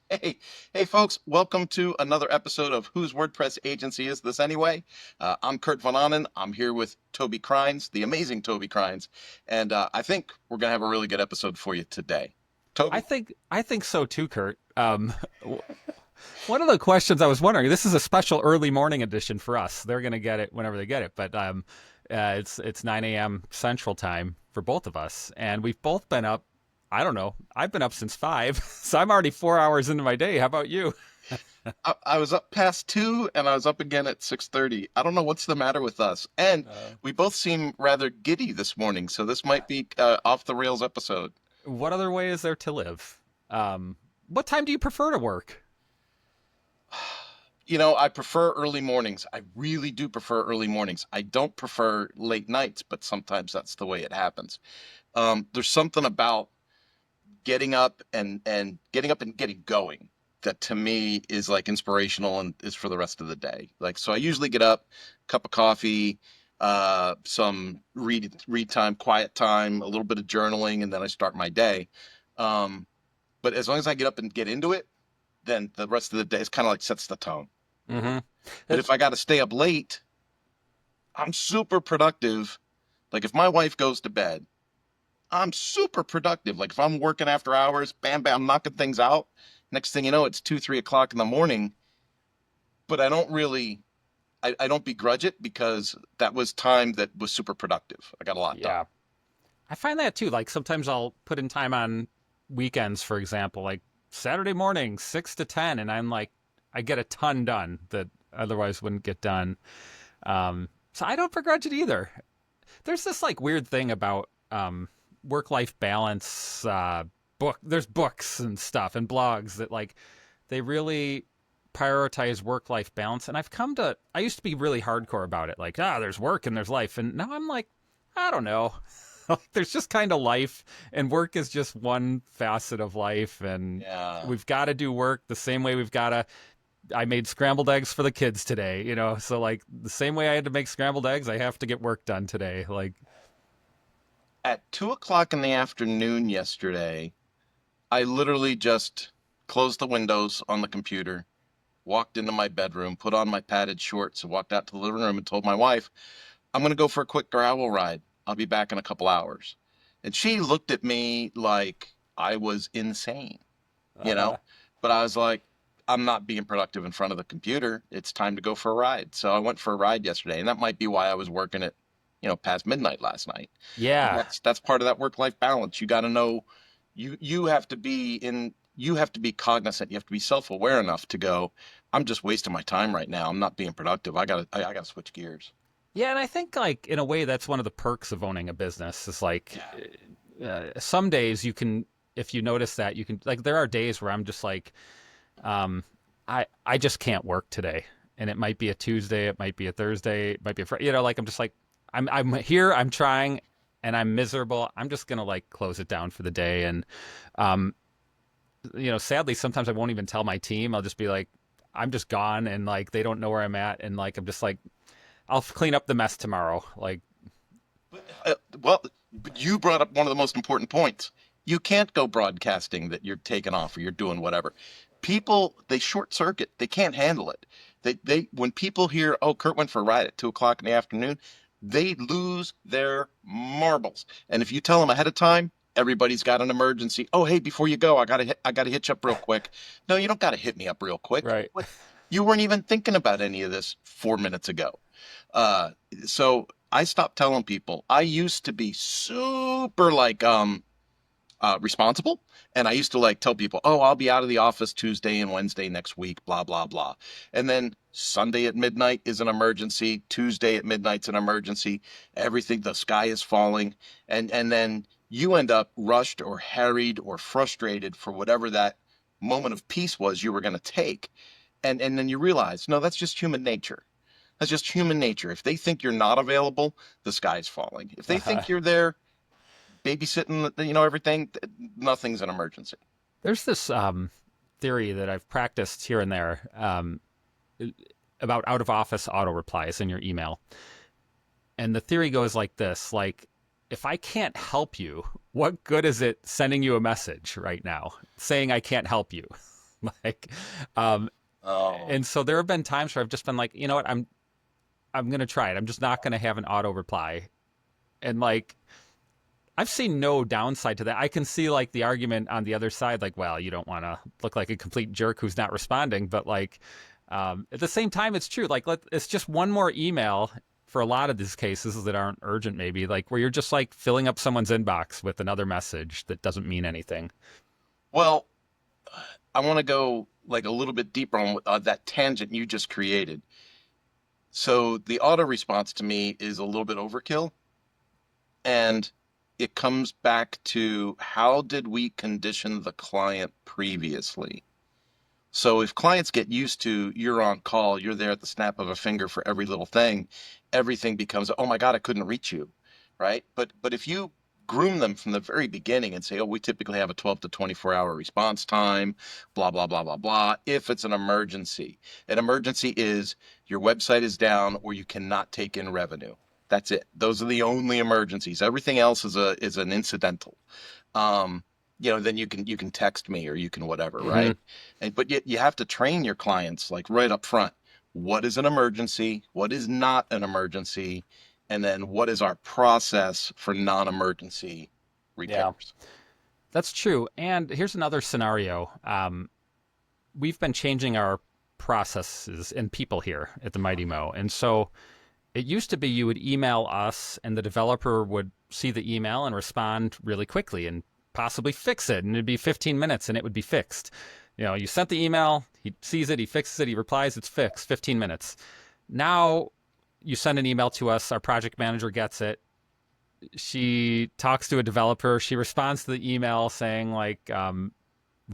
Hey, folks, welcome to another episode of Whose WordPress Agency Is This Anyway? I'm Kurt Von Annen. I'm here with Toby Crines, the amazing Toby Crines, and I think we're going to have a really good episode for you today. I Toby? think I think so too, Kurt. One of the questions I was wondering. This is a special early morning edition for us. They're going to get it whenever they get it, but it's 9 a.m. Central Time for both of us, and we've both been up. I don't know. I've been up since 5, so I'm already 4 hours into my day. How about you? I was up past 2 and I was up again at 6:30. I don't know what's the matter with us. And Uh, we both seem rather giddy this morning, so this might be off the rails episode. what other way is there to live? What time do you prefer to work? I prefer early mornings. I really do prefer early mornings. I don't prefer late nights, but sometimes that's the way it happens. There's something about getting up and getting going that to me is like inspirational and is for the rest of the day. Like, so I usually get up, cup of coffee, some read time, quiet time, a little bit of journaling, and then I start my day. Um, but as long as I get up and get into it, then the rest of the day is kind of like sets the tone. Mm-hmm. But if I got to stay up late, I'm super productive. Like if my wife goes to bed, I'm super productive. Like if I'm working after hours, bam, bam, knocking things out. Next thing you know, it's 2, 3 o'clock in the morning. But I don't begrudge it because that was time that was super productive. I got a lot done. Yeah, I find that too. Like sometimes I'll put in time on weekends, for example, like Saturday morning, 6 to 10, and I'm like, I get a ton done that otherwise wouldn't get done. So I don't begrudge it either. There's this like weird thing about work-life balance. There's books and stuff and blogs that like they really prioritize work-life balance, and I used to be really hardcore about it, like there's work and there's life, and now I'm like, I don't know. There's just kind of life, and work is just one facet of life, and Yeah. we've got to do work the same way we've got to. I made scrambled eggs for the kids today, so like the same way I had to make scrambled eggs, I have to get work done today. Like, At 2 o'clock in the afternoon yesterday, I literally just closed the windows on the computer, walked into my bedroom, put on my padded shorts, and walked out to the living room and told my wife, I'm going to go for a quick gravel ride. I'll be back in a couple hours. And she looked at me like I was insane, you know? But I was like, I'm not being productive in front of the computer. It's time to go for a ride. So I went for a ride yesterday, and that might be why I was working at, past midnight last night. And yeah, that's part of that work-life balance. You got to know you have to be cognizant. You have to be self-aware enough to go, I'm just wasting my time right now. I'm not being productive. I got to switch gears. yeah, and I think like in a way that's one of the perks of owning a business. Is like Yeah. some days you can, if you notice that you can, like there are days where I'm just like, um, I just can't work today, and it might be a Tuesday, it might be a Thursday, it might be a Friday. Like I'm just like, I'm here, I'm trying, and I'm miserable. I'm just gonna like close it down for the day, and um, sadly sometimes I won't even tell my team. I'll just be like, I'm just gone, and like they don't know where I'm at, and like I'm just like, I'll clean up the mess tomorrow. Like, But you brought up one of the most important points. You can't go broadcasting that you're taking off or you're doing whatever. People, they short circuit. They can't handle it. When people hear, oh, Kurt went for a ride at 2 o'clock in the afternoon, they lose their marbles. And if you tell them ahead of time, everybody's got an emergency. Oh, hey, before you go, I gotta hitch up real quick. No, you don't gotta hit me up real quick. right. What? You weren't even thinking about any of this 4 minutes ago. Uh, so I stopped telling people. I used to be super like responsible, and I used to like tell people, "Oh, I'll be out of the office Tuesday and Wednesday next week, blah blah blah." And then Sunday at midnight is an emergency, Tuesday at midnight's an emergency. Everything, the sky is falling, and then you end up rushed or harried or frustrated for whatever that moment of peace was you were going to take. And then you realize, no, that's just human nature. That's just human nature. If they think you're not available, the sky's falling. If they Uh, think you're there babysitting, everything, nothing's an emergency. there's this theory that I've practiced here and there about out of office auto replies in your email. And the theory goes like this: like, if I can't help you, what good is it sending you a message right now saying I can't help you? like, um, Oh, and so there have been times where I've just been like, you know what, I'm gonna try it. I'm just not gonna have an auto reply, and like I've seen no downside to that. I can see like the argument on the other side, like, well, you don't want to look like a complete jerk who's not responding, but like at the same time, it's true. Like, it's just one more email for a lot of these cases that aren't urgent, maybe like where you're just like filling up someone's inbox with another message that doesn't mean anything. well, I want to go like a little bit deeper on that tangent you just created. So the auto response to me is a little bit overkill, and it comes back to how did we condition the client previously? So if clients get used to you're on call, you're there at the snap of a finger for every little thing, everything becomes, oh my God, I couldn't reach you, right? But if you groom them from the very beginning and say, oh, we typically have a 12 to 24-hour response time, blah, blah, blah, blah, blah. If it's an emergency is your website is down or you cannot take in revenue. That's it. Those are the only emergencies. Everything else is an incidental. Um, then you can text me or you can whatever, Mm-hmm. right? And but yet you have to train your clients like right up front. What is an emergency? What is not an emergency? And then what is our process for non-emergency Yeah, repairs? that's true. And here's another scenario. We've been changing our processes and people here at the Mighty Mo, and so it used to be you would email us and the developer would see the email and respond really quickly and possibly fix it. And it'd be 15 minutes and it would be fixed. You sent the email, he sees it, he fixes it, he replies, it's fixed, 15 minutes. Now you send an email to us, our project manager gets it. She talks to a developer, she responds to the email saying, like,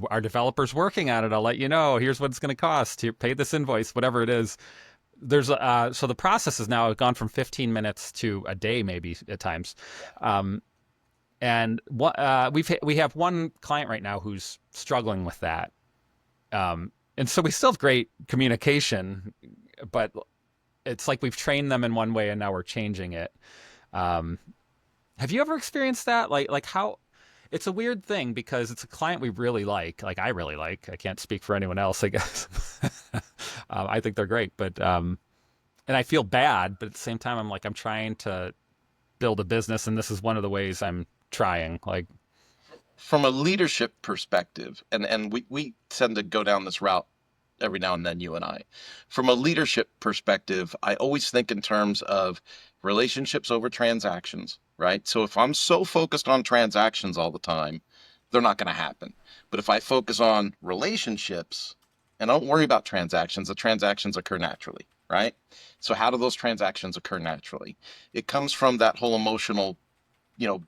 our developer's working on it. I'll let you know. Here's what it's going to cost. Here, pay this invoice, whatever it is. So the process has now gone from 15 minutes to a day, maybe at times. Um, and what we have one client right now who's struggling with that. And so we still have great communication, but it's like we've trained them in one way and now we're changing it. Um, have you ever experienced that? Like how it's a weird thing because it's a client we really like. Like I really like. I can't speak for anyone else, I guess. I think they're great, but and I feel bad, but at the same time, I'm like I'm trying to build a business, and this is one of the ways I'm trying. Like, From a leadership perspective, and we tend to go down this route every now and then, you and I. From a leadership perspective, I always think in terms of relationships over transactions, right? So if I'm so focused on transactions all the time, they're not going to happen. But if I focus on relationships and I don't worry about transactions, the transactions occur naturally, right? So how do those transactions occur naturally? It comes from that whole emotional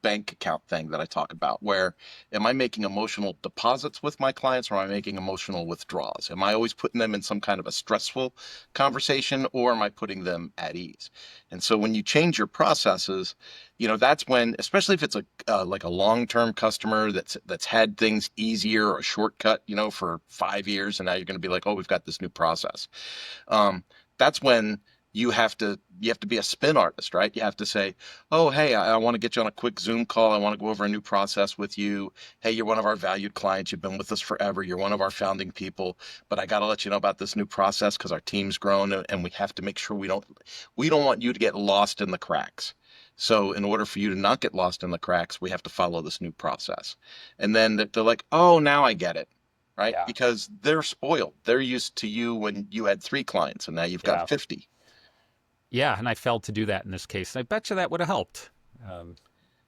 bank account thing that I talk about, where am I making emotional deposits with my clients or am I making emotional withdrawals? Am I always putting them in some kind of a stressful conversation or am I putting them at ease? And so when you change your processes, that's when, especially if it's like a long-term customer that's had things easier or a shortcut, for 5 years, and now you're going to be like, oh, we've got this new process. um, that's when you have to be a spin artist, right? You have to say, oh, hey, I want to get you on a quick Zoom call. I want to go over a new process with you. Hey, you're one of our valued clients. You've been with us forever. You're one of our founding people, but I got to let you know about this new process because our team's grown and we have to make sure we don't want you to get lost in the cracks. So in order for you to not get lost in the cracks, we have to follow this new process. And then they're like, oh, now I get it, right? yeah, Because they're spoiled. They're used to you when you had 3 clients and now you've got yeah, 50. yeah. And I failed to do that in this case. I bet you that would have helped. Um,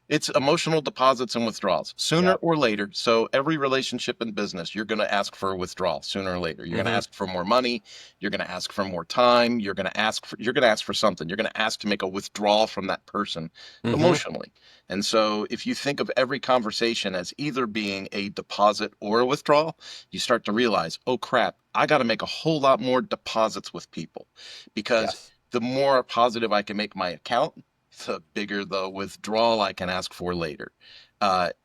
It's emotional deposits and withdrawals sooner yeah. or later. So every relationship in business, you're going to ask for a withdrawal sooner or later. You're going to Mm-hmm. ask for more money. You're going to ask for more time. You're going to ask for something. You're going to ask to make a withdrawal from that person Mm-hmm. emotionally. And so if you think of every conversation as either being a deposit or a withdrawal, you start to realize, oh crap, I got to make a whole lot more deposits with people because Yes. the more positive I can make my account, the bigger the withdrawal I can ask for later.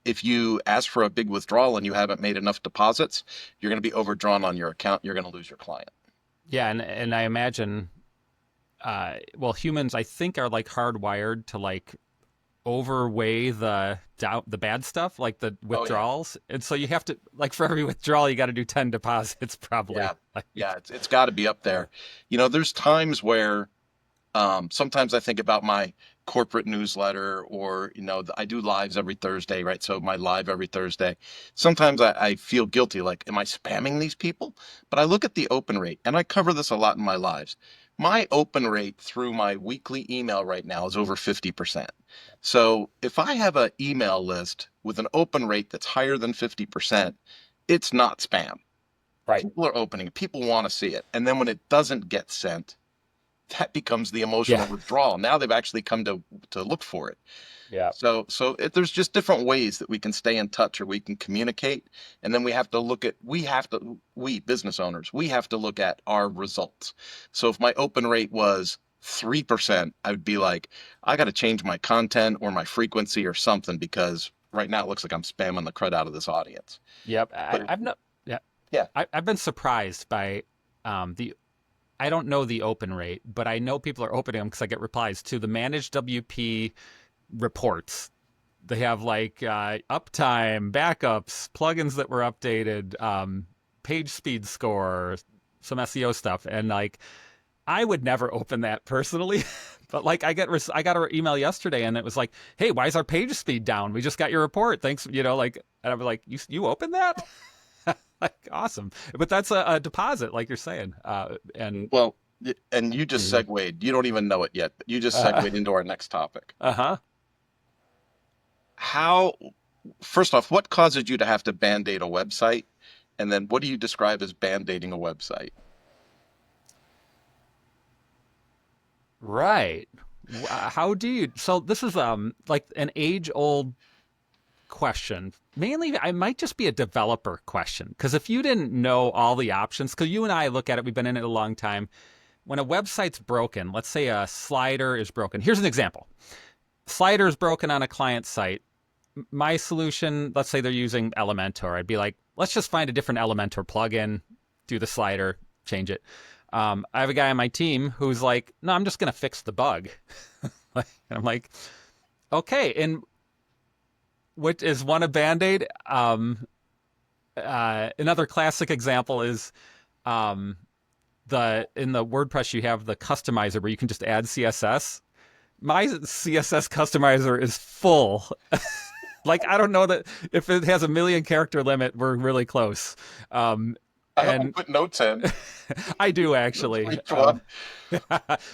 If you ask for a big withdrawal and you haven't made enough deposits, you're going to be overdrawn on your account. You're going to lose your client. Yeah. And I imagine, well, humans, I think, are like hardwired to like overweigh the bad stuff, like the Oh yeah. withdrawals, and so you have to, like, for every withdrawal you got to do 10 deposits probably. Yeah. Like, Yeah, it's got to be up there. There's times where sometimes I think about my corporate newsletter, or I do lives every Thursday, right? So my live every Thursday. Sometimes I feel guilty, like, am I spamming these people? But I look at the open rate, and I cover this a lot in my lives. My open rate through my weekly email right now is over 50%. So if I have an email list with an open rate that's higher than 50%, it's not spam. right. People are opening it. People want to see it. And then when it doesn't get sent, that becomes the emotional Yeah. withdrawal. Now they've actually come to look for it. Yeah. There's just different ways that we can stay in touch, or we can communicate, and then we business owners, we have to look at our results. So if my open rate was 3%, I would be like, I got to change my content or my frequency or something, because right now it looks like I'm spamming the crud out of this audience. Yep. But I've not. Yeah. yeah, I've been surprised by the. I don't know the open rate, but I know people are opening them because I get replies to the managed WP reports. They have like uptime, backups, plugins that were updated, page speed score, some SEO stuff, and like I would never open that personally. But like I got an email yesterday, and it was like, "Hey, why is our page speed down? We just got your report. Thanks." Like, and I'm like, "You opened that?" Like, awesome. But that's a deposit, like you're saying. And well, and you just Mhm. segued. You don't even know it yet, but you just segued into our next topic. Uh-huh. How First off, what causes you to have to band-aid a website? And then what do you describe as band-aiding a website? Right. How do you? So this is like an age-old question. Mainly, I might just be a developer question, because if you didn't know all the options, because you and I look at it, we've been in it a long time. When a website's broken, let's say a slider is broken. Here's an example. Slider is broken on a client site. My solution, let's say they're using Elementor. I'd be like, let's just find a different Elementor plugin, do the slider, change it. I have a guy on my team who's like, no, I'm just going to fix the bug. And I'm like, okay. And what is one a band aid? Another classic example is um, in the WordPress, you have the customizer where you can just add CSS. My CSS customizer is full. Like, I don't know that if it has a million character limit, we're really close. I hope you And put notes in I do for actually. each one.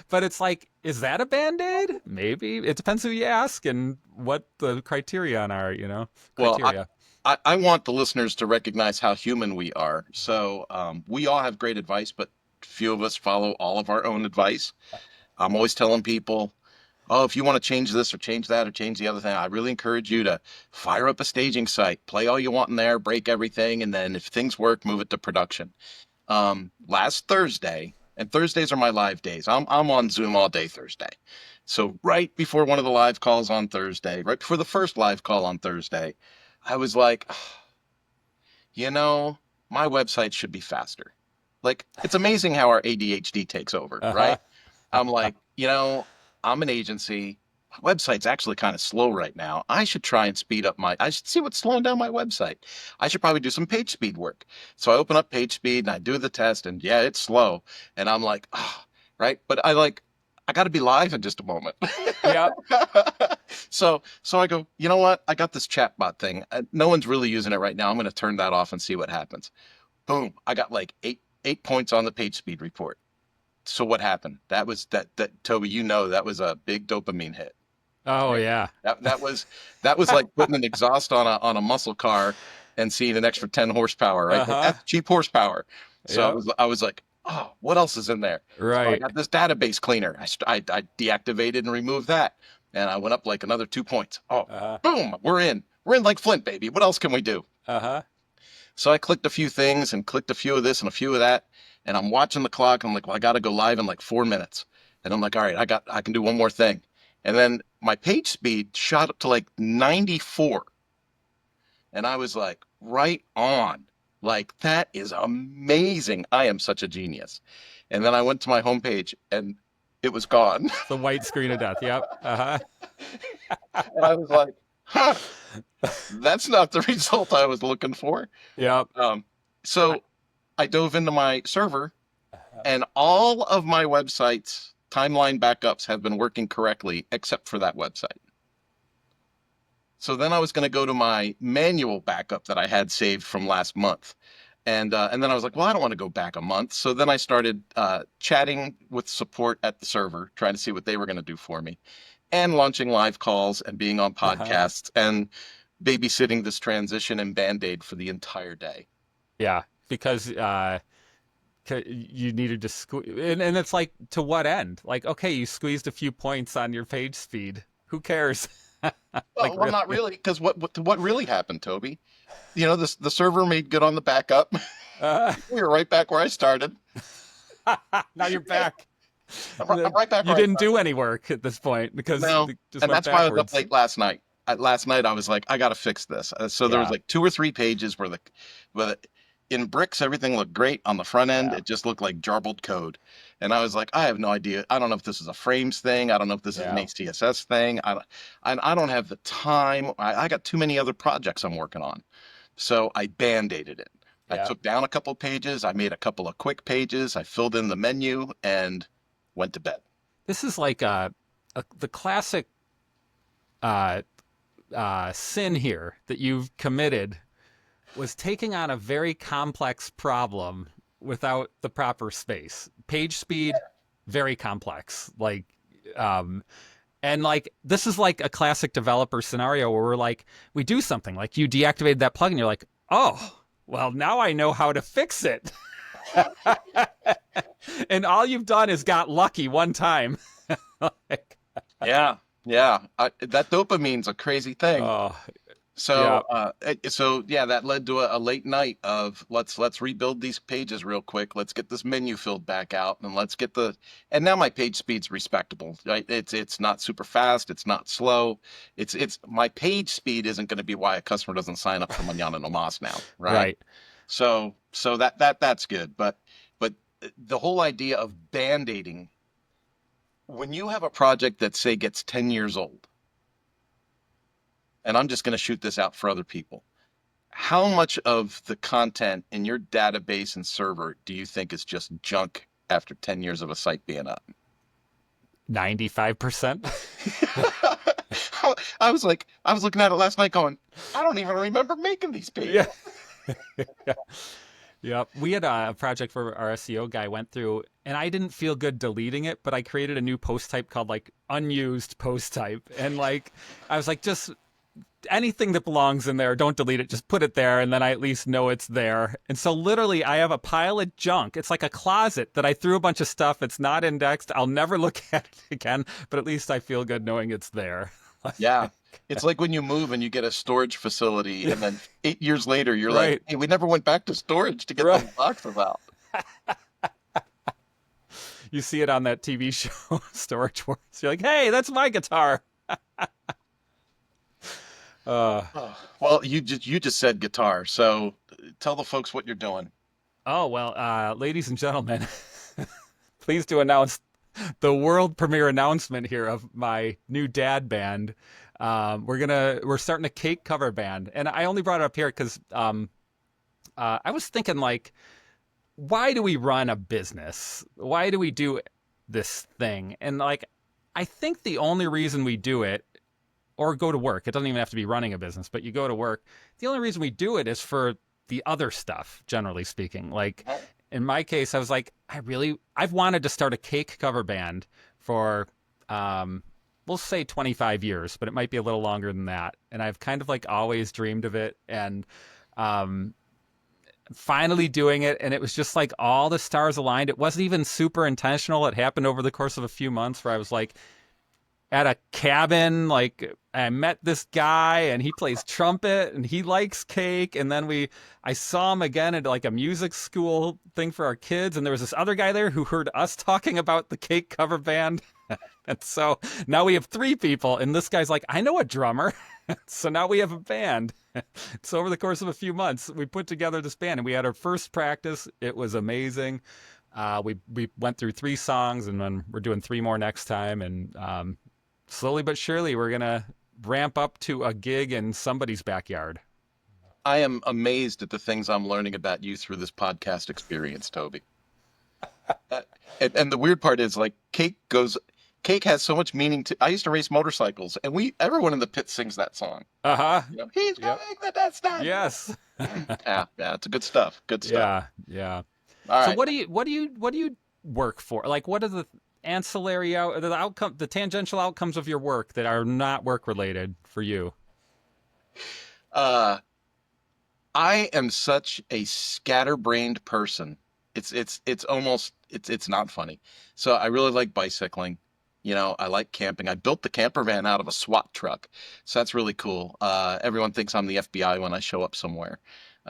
But it's like, is that a band aid? Maybe. It depends who you ask and what the criterion are, Well, criteria. I want the listeners to recognize how human we are. So we all have great advice, but few of us follow all of our own advice. I'm always telling people, oh, if you want to change this or change that or change the other thing, I really encourage you to fire up a staging site, play all you want in there, break everything, and then if things work, move it to production. Last Thursday, and Thursdays are my live days. I'm on Zoom all day Thursday. So right before one of the live calls on Thursday, right before the first live call on Thursday, I was like, you know, my website should be faster. Like, it's amazing how our ADHD takes over, Uh-huh. right? I'm like, I'm an agency. My website's actually kind of slow right now. I should try and speed up I should see what's slowing down my website. I should probably do some page speed work. So I open up page speed and I do the test, and yeah, it's slow. And I'm like, oh, right. But I got to be live in just a moment. Yep. So I go, you know what? I got this chatbot thing. No one's really using it right now. I'm going to turn that off and see what happens. Boom. I got like eight points on the page speed report. So what happened? That Toby, that was a big dopamine hit. Oh, Right? yeah. That was like putting an exhaust on a muscle car and seeing an extra 10 horsepower, right? Like, Uh-huh. that's cheap horsepower. So Yep. I was like, oh, what else is in there? So I Right. got this database cleaner. I deactivated and removed that, and I went up like another 2 points. Oh, Uh-huh. boom, we're in. We're in like Flint, baby. What else can we do? Uh-huh. So I clicked a few things and clicked a few of this and a few of that. And I'm watching the clock. I'm like, well, I got to go live in like 4 minutes. And I'm like, all right, I can do one more thing. And then my page speed shot up to like 94. And I was like, right on. Like, that is amazing. I am such a genius. And then I went to my homepage, and it was gone. The white screen of death. Yep. Uh-huh. And I was like, huh, that's not the result I was looking for. Yep. Um, so I dove into my server, and all of my websites timeline backups have been working correctly except for that website. So then I was going to go to my manual backup that I had saved from last month. And then I was like, well, I don't want to go back a month. So then I started chatting with support at the server, trying to see what they were going to do for me, and launching live calls and being on Uh-huh. podcasts and babysitting this transition and Band-Aid for the entire day. Yeah. Because you needed to squeeze, and it's like, to what end? Like, okay, you squeezed a few points on your page speed. Who cares? Like, Well, not really? really, because what really happened, Toby? The server made good on the backup. Uh, We were right back where I started. now you're back. I'm right back You where I didn't started. do any work at this point because No, it just and went that's why I was up backwards. late last night. Last night I was like, I got to fix this. So there was Yeah. like 2 or 3 pages where in bricks everything looked great on the front end. Yeah. It just looked like jarbled code, and I was like, I have no idea. I don't know if this is a frames thing. I don't know if this is an Yeah. HCSS thing. I don't have the time. I got too many other projects I'm working on. So I band-aided it. I Yeah. took down a couple of pages. I made a couple of quick pages. I filled in the menu and went to bed. This is like the classic uh, sin here that you've committed was taking on a very complex problem without the proper space. Page speed, very complex. Um, and like, this is like a classic developer scenario where we're like, we do something like you deactivated that plugin. You're like, oh, well, now I know how to fix it. And all you've done is got lucky one time. Like, Yeah, yeah. That dopamine's a crazy thing. oh, So, yeah, so yeah, that led to a late night of let's rebuild these pages real quick. Let's get this menu filled back out, and let's get the. And now my page speed's respectable. Right? It's not super fast. It's not slow. It's my page speed isn't going to be why a customer doesn't sign up for Manana no Mas now, right? right. So that's good. But the whole idea of band-aiding when you have a project that say gets 10 years old, and I'm just going to shoot this out for other people. How much of the content in your database and server do you think is just junk after 10 years of a site being up? 95%. I was looking at it last night going, I don't even remember making these pages. Yeah. Yeah. We had a project where our SEO guy went through, and I didn't feel good deleting it, but I created a new post type called like unused post type. And like, I was like, just anything that belongs in there, don't delete it, just put it there, and then I at least know it's there. And so literally I have a pile of junk. It's like a closet that I threw a bunch of stuff. It's not indexed. I'll never look at it again, but at least I feel good knowing it's there. Yeah. It's like when you move and you get a storage facility, and then 8 years later, you're like, Right. hey, we never went back to storage to get Right. those boxes out. You see it on that TV show, Storage Wars. You're like, hey, that's my guitar. Uh, Oh, well, you just said guitar, so tell the folks what you're doing. oh, well, ladies and gentlemen, please do announce the world premiere announcement here of my new dad band. We're starting a cake cover band, and I only brought it up here because I was thinking, like, why do we run a business? Why do we do this thing? And like, I think the only reason we do it or go to work, it doesn't even have to be running a business, but you go to work. The only reason we do it is for the other stuff, generally speaking. Like in my case, I was like, I've wanted to start a cake cover band for, we'll say 25 years, but it might be a little longer than that. And I've kind of like always dreamed of it. And, finally doing it, and it was just like all the stars aligned. It wasn't even super intentional. It happened over the course of a few months where I was like at a cabin, like I met this guy and he plays trumpet and he likes cake, and then I saw him again at like a music school thing for our kids, and there was this other guy there who heard us talking about the cake cover band. And so now we have 3 people, and this guy's like, I know a drummer. So now we have a band. So over the course of a few months, we put together this band, and we had our first practice. It was amazing. We went through 3 songs, and then we're doing 3 more next time, and slowly but surely we're gonna ramp up to a gig in somebody's backyard. I am amazed at the things I'm learning about you through this podcast experience, Toby. Uh, and the weird part is like Cake has so much meaning to. I used to race motorcycles, and everyone in the pit sings that song. Uh-huh. You know, he's going Yep. the distance. Yes. Yeah, yeah, it's good stuff. Good stuff. Yeah, yeah. All So right. what do you work for? Like, what are the ancillary the outcome, the tangential outcomes of your work that are not work related for you? Uh, I am such a scatterbrained person. It's almost it's not funny. So I really like bicycling. You know, I like camping. I built the camper van out of a SWAT truck, so that's really cool. Everyone thinks I'm the FBI when I show up somewhere.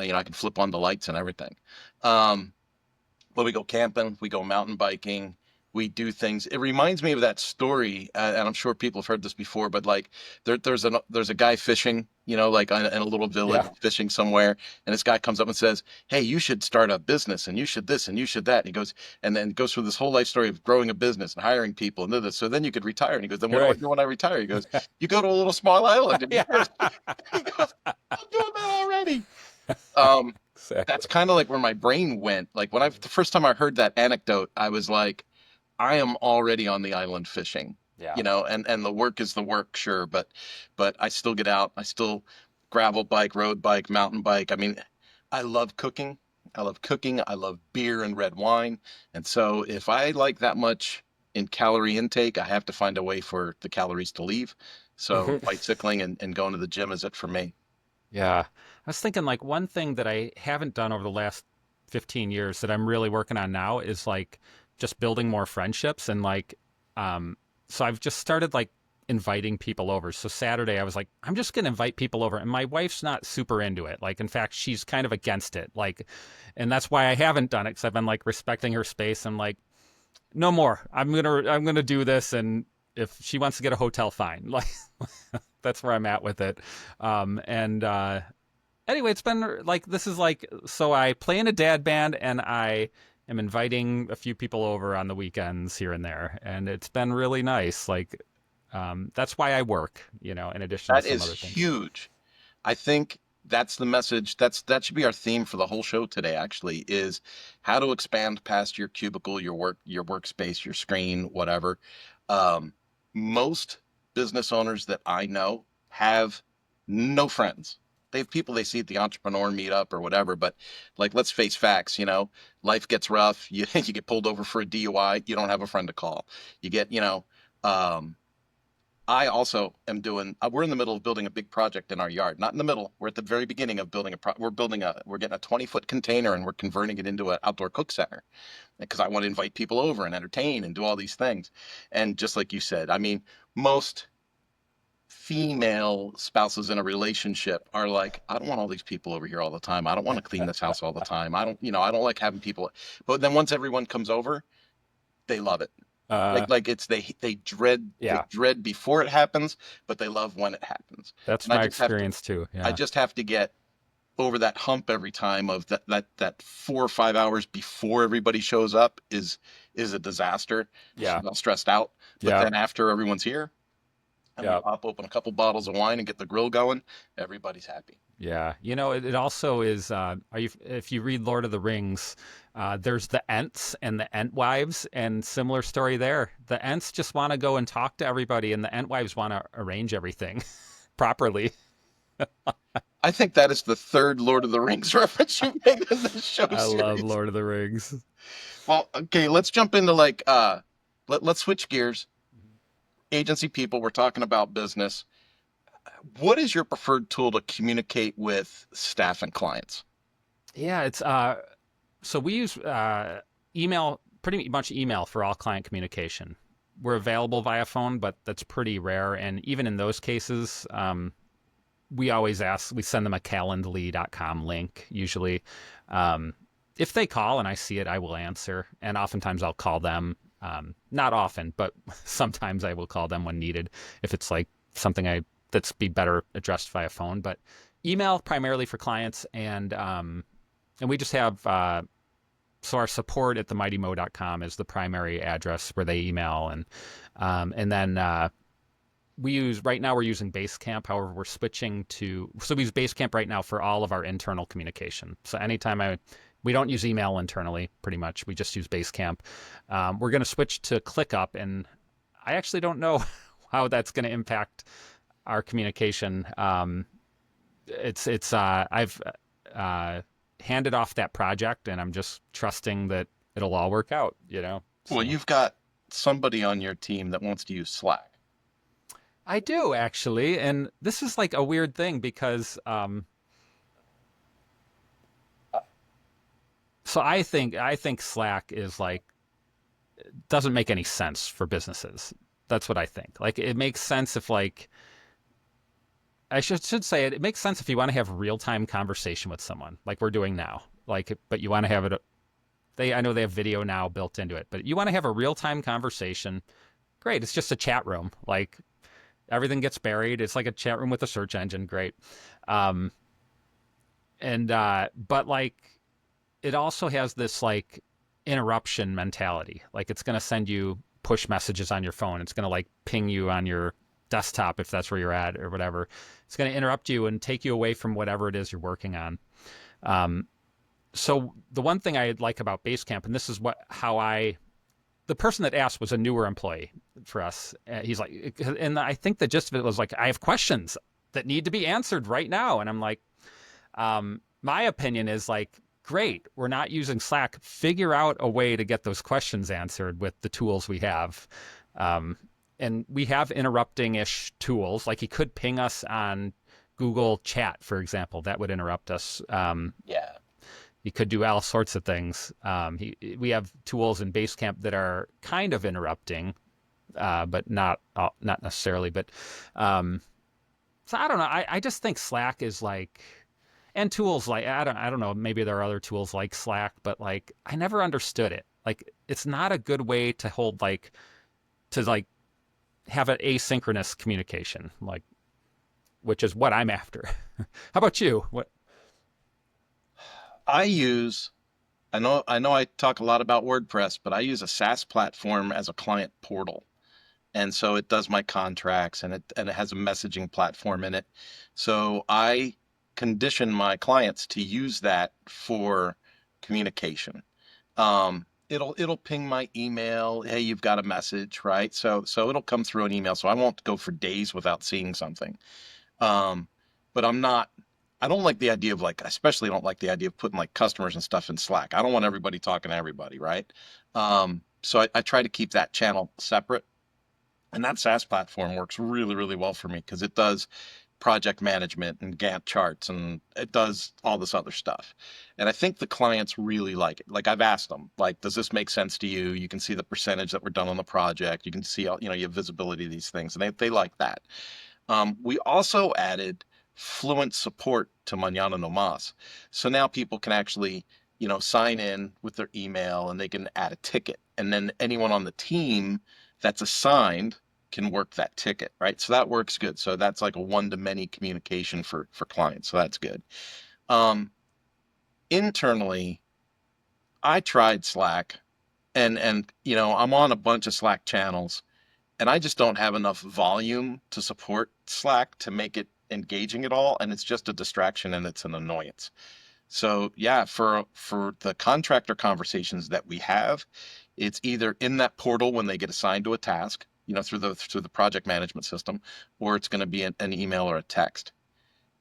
You know, I can flip on the lights and everything. Um, but we go camping, we go mountain biking, we do things. It reminds me of that story, and I'm sure people have heard this before. But like, there's a guy fishing, you know, like in a little village Yeah. fishing somewhere, and this guy comes up and says, "Hey, you should start a business, and you should this, and you should that." And he goes, and then goes through this whole life story of growing a business and hiring people and this. So then you could retire. And he goes, "Then what do I Right. do when I retire?" He goes, "You go to a little small island and you Yeah. first." He goes, "I'm doing that already." Um, that's Exactly. kind of like where my brain went. Like the first time I heard that anecdote, I was like, I am already on the island fishing, Yeah. you know, and the work is the work, sure, but I still get out. I still gravel bike, road bike, mountain bike. I mean, I love cooking. I love cooking. I love beer and red wine. And so if I like that much in calorie intake, I have to find a way for the calories to leave. So bicycling and going to the gym is it for me. Yeah. I was thinking like one thing that I haven't done over the last 15 years that I'm really working on now is like just building more friendships and like um so I've just started like inviting people over. So Saturday I was like I'm just going to invite people over, and my wife's not super into it. Like in fact she's kind of against it. Like, and that's why I haven't done it, cuz I've been like respecting her space. I'm like no more. I'm going to do this, and if she wants to get a hotel, fine. Like that's where I'm at with it. And Anyway, it's been like this is like so I play in a dad band, and I am inviting a few people over on the weekends here and there, and it's been really nice. Like that's why I work, in addition to That some is other things. huge. I think that's the message. That should be our theme for the whole show today, actually, is how to expand past your cubicle, your workspace, your screen, whatever. Um, Most business owners that I know have no friends. They have people they see at the entrepreneur meetup or whatever, but like let's face facts, life gets rough. You you get pulled over for a DUI, you don't have a friend to call. You get, um, I also am we're in the middle of building a big project in our yard. Not in the middle. We're at the very beginning of we're getting a 20-foot container and we're converting it into an outdoor cook center because I want to invite people over and entertain and do all these things. And just like you said, I mean, most female spouses in a relationship are like, I don't want all these people over here all the time. I don't want to clean this house all the time. I don't like having people. But then once everyone comes over, they love it. Uh, Like it's they yeah, dread before it happens, but they love when it happens. that's And I my just have to experience too. I Yeah, just have to get over that hump every time of that 4 or 5 hours before everybody shows up is a disaster. yeah, I'm stressed out. But yeah, then after everyone's here and we yeah. pop open a couple bottles of wine and get the grill going, everybody's happy. Yeah, it also is. If you read Lord of the Rings, there's the Ents and the Entwives, and similar story there. The Ents just want to go and talk to everybody, and the Entwives want to arrange everything properly. I think that is the third Lord of the Rings reference you made in this show I love series. Lord of the Rings. Well, okay, let's jump into like let's switch gears. Agency people, we're talking about business. What is your preferred tool to communicate with staff and clients? Yeah, it's so we use email, pretty much email for all client communication. We're available via phone, but that's pretty rare, and even in those cases, we send them a calendly.com link usually. Um, if they call and I see it, I will answer, and oftentimes I'll call them. Not often, but sometimes I will call them when needed if it's like something that's be better addressed via phone. But email primarily for clients, and we just have so our support at themightymo.com is the primary address where they email, and then right now we're using Basecamp. However, we're switching so we use Basecamp right now for all of our internal communication. So anytime we don't use email internally, pretty much. We just use Basecamp. We're going to switch to ClickUp, and I actually don't know how that's going to impact our communication. I've handed off that project, and I'm just trusting that it'll all work out. Well, So you've got somebody on your team that wants to use Slack. I do actually, and this is like a weird thing because so I think Slack is like doesn't make any sense for businesses. That's what I think. Like it makes sense if like I should say it. It makes sense if you want to have real time conversation with someone, like we're doing now. Like, but you want to have it. I know they have video now built into it, but you want to have a real time conversation. Great, it's just a chat room. Like everything gets buried. It's like a chat room with a search engine. Great, um, and but like it also has this like interruption mentality. Like it's going to send you push messages on your phone. It's going to like ping you on your desktop if that's where you're at or whatever. It's going to interrupt you and take you away from whatever it is you're working on. Um, so the one thing I like about Basecamp, and this is the person that asked was a newer employee for us. He's like, and I think the gist of it was like, I have questions that need to be answered right now. And I'm like, my opinion is like, great, we're not using Slack. Figure out a way to get those questions answered with the tools we have. And we have interrupting-ish tools. Like he could ping us on Google Chat, for example. That would interrupt us. Yeah. He could do all sorts of things. We have tools in Basecamp that are kind of interrupting, but not necessarily. But so I don't know. I just think Slack is like, and tools like I don't know. Maybe there are other tools like Slack, but like I never understood it. Like it's not a good way to hold to have an asynchronous communication, like which is what I'm after. How about you? What? I use, I know I talk a lot about WordPress, but I use a SaaS platform as a client portal. And so it does my contracts and it has a messaging platform in it. So I condition my clients to use that for communication. It'll ping my email, hey, you've got a message, right? So it'll come through an email. So I won't go for days without seeing something. Um, but I don't like the idea of like, I especially don't like the idea of putting like customers and stuff in Slack. I don't want everybody talking to everybody, right? So I try to keep that channel separate. And that SaaS platform works really, really well for me because it does project management and Gantt charts and it does all this other stuff. And I think the clients really like it. Like I've asked them, like, does this make sense to you? You can see the percentage that we're done on the project. You can see, you have visibility of these things, and they like that. We also added fluent support to Manana no Mas. So now people can actually, sign in with their email and they can add a ticket. And then anyone on the team that's assigned can work that ticket, right? So that works good. So that's like a one-to-many communication for clients. So that's good. Um, Internally, I tried Slack and I'm on a bunch of Slack channels and I just don't have enough volume to support Slack to make it engaging at all. And it's just a distraction and it's an annoyance. So yeah, for the contractor conversations that we have, it's either in that portal when they get assigned to a task, through the project management system, or it's going to be an email or a text.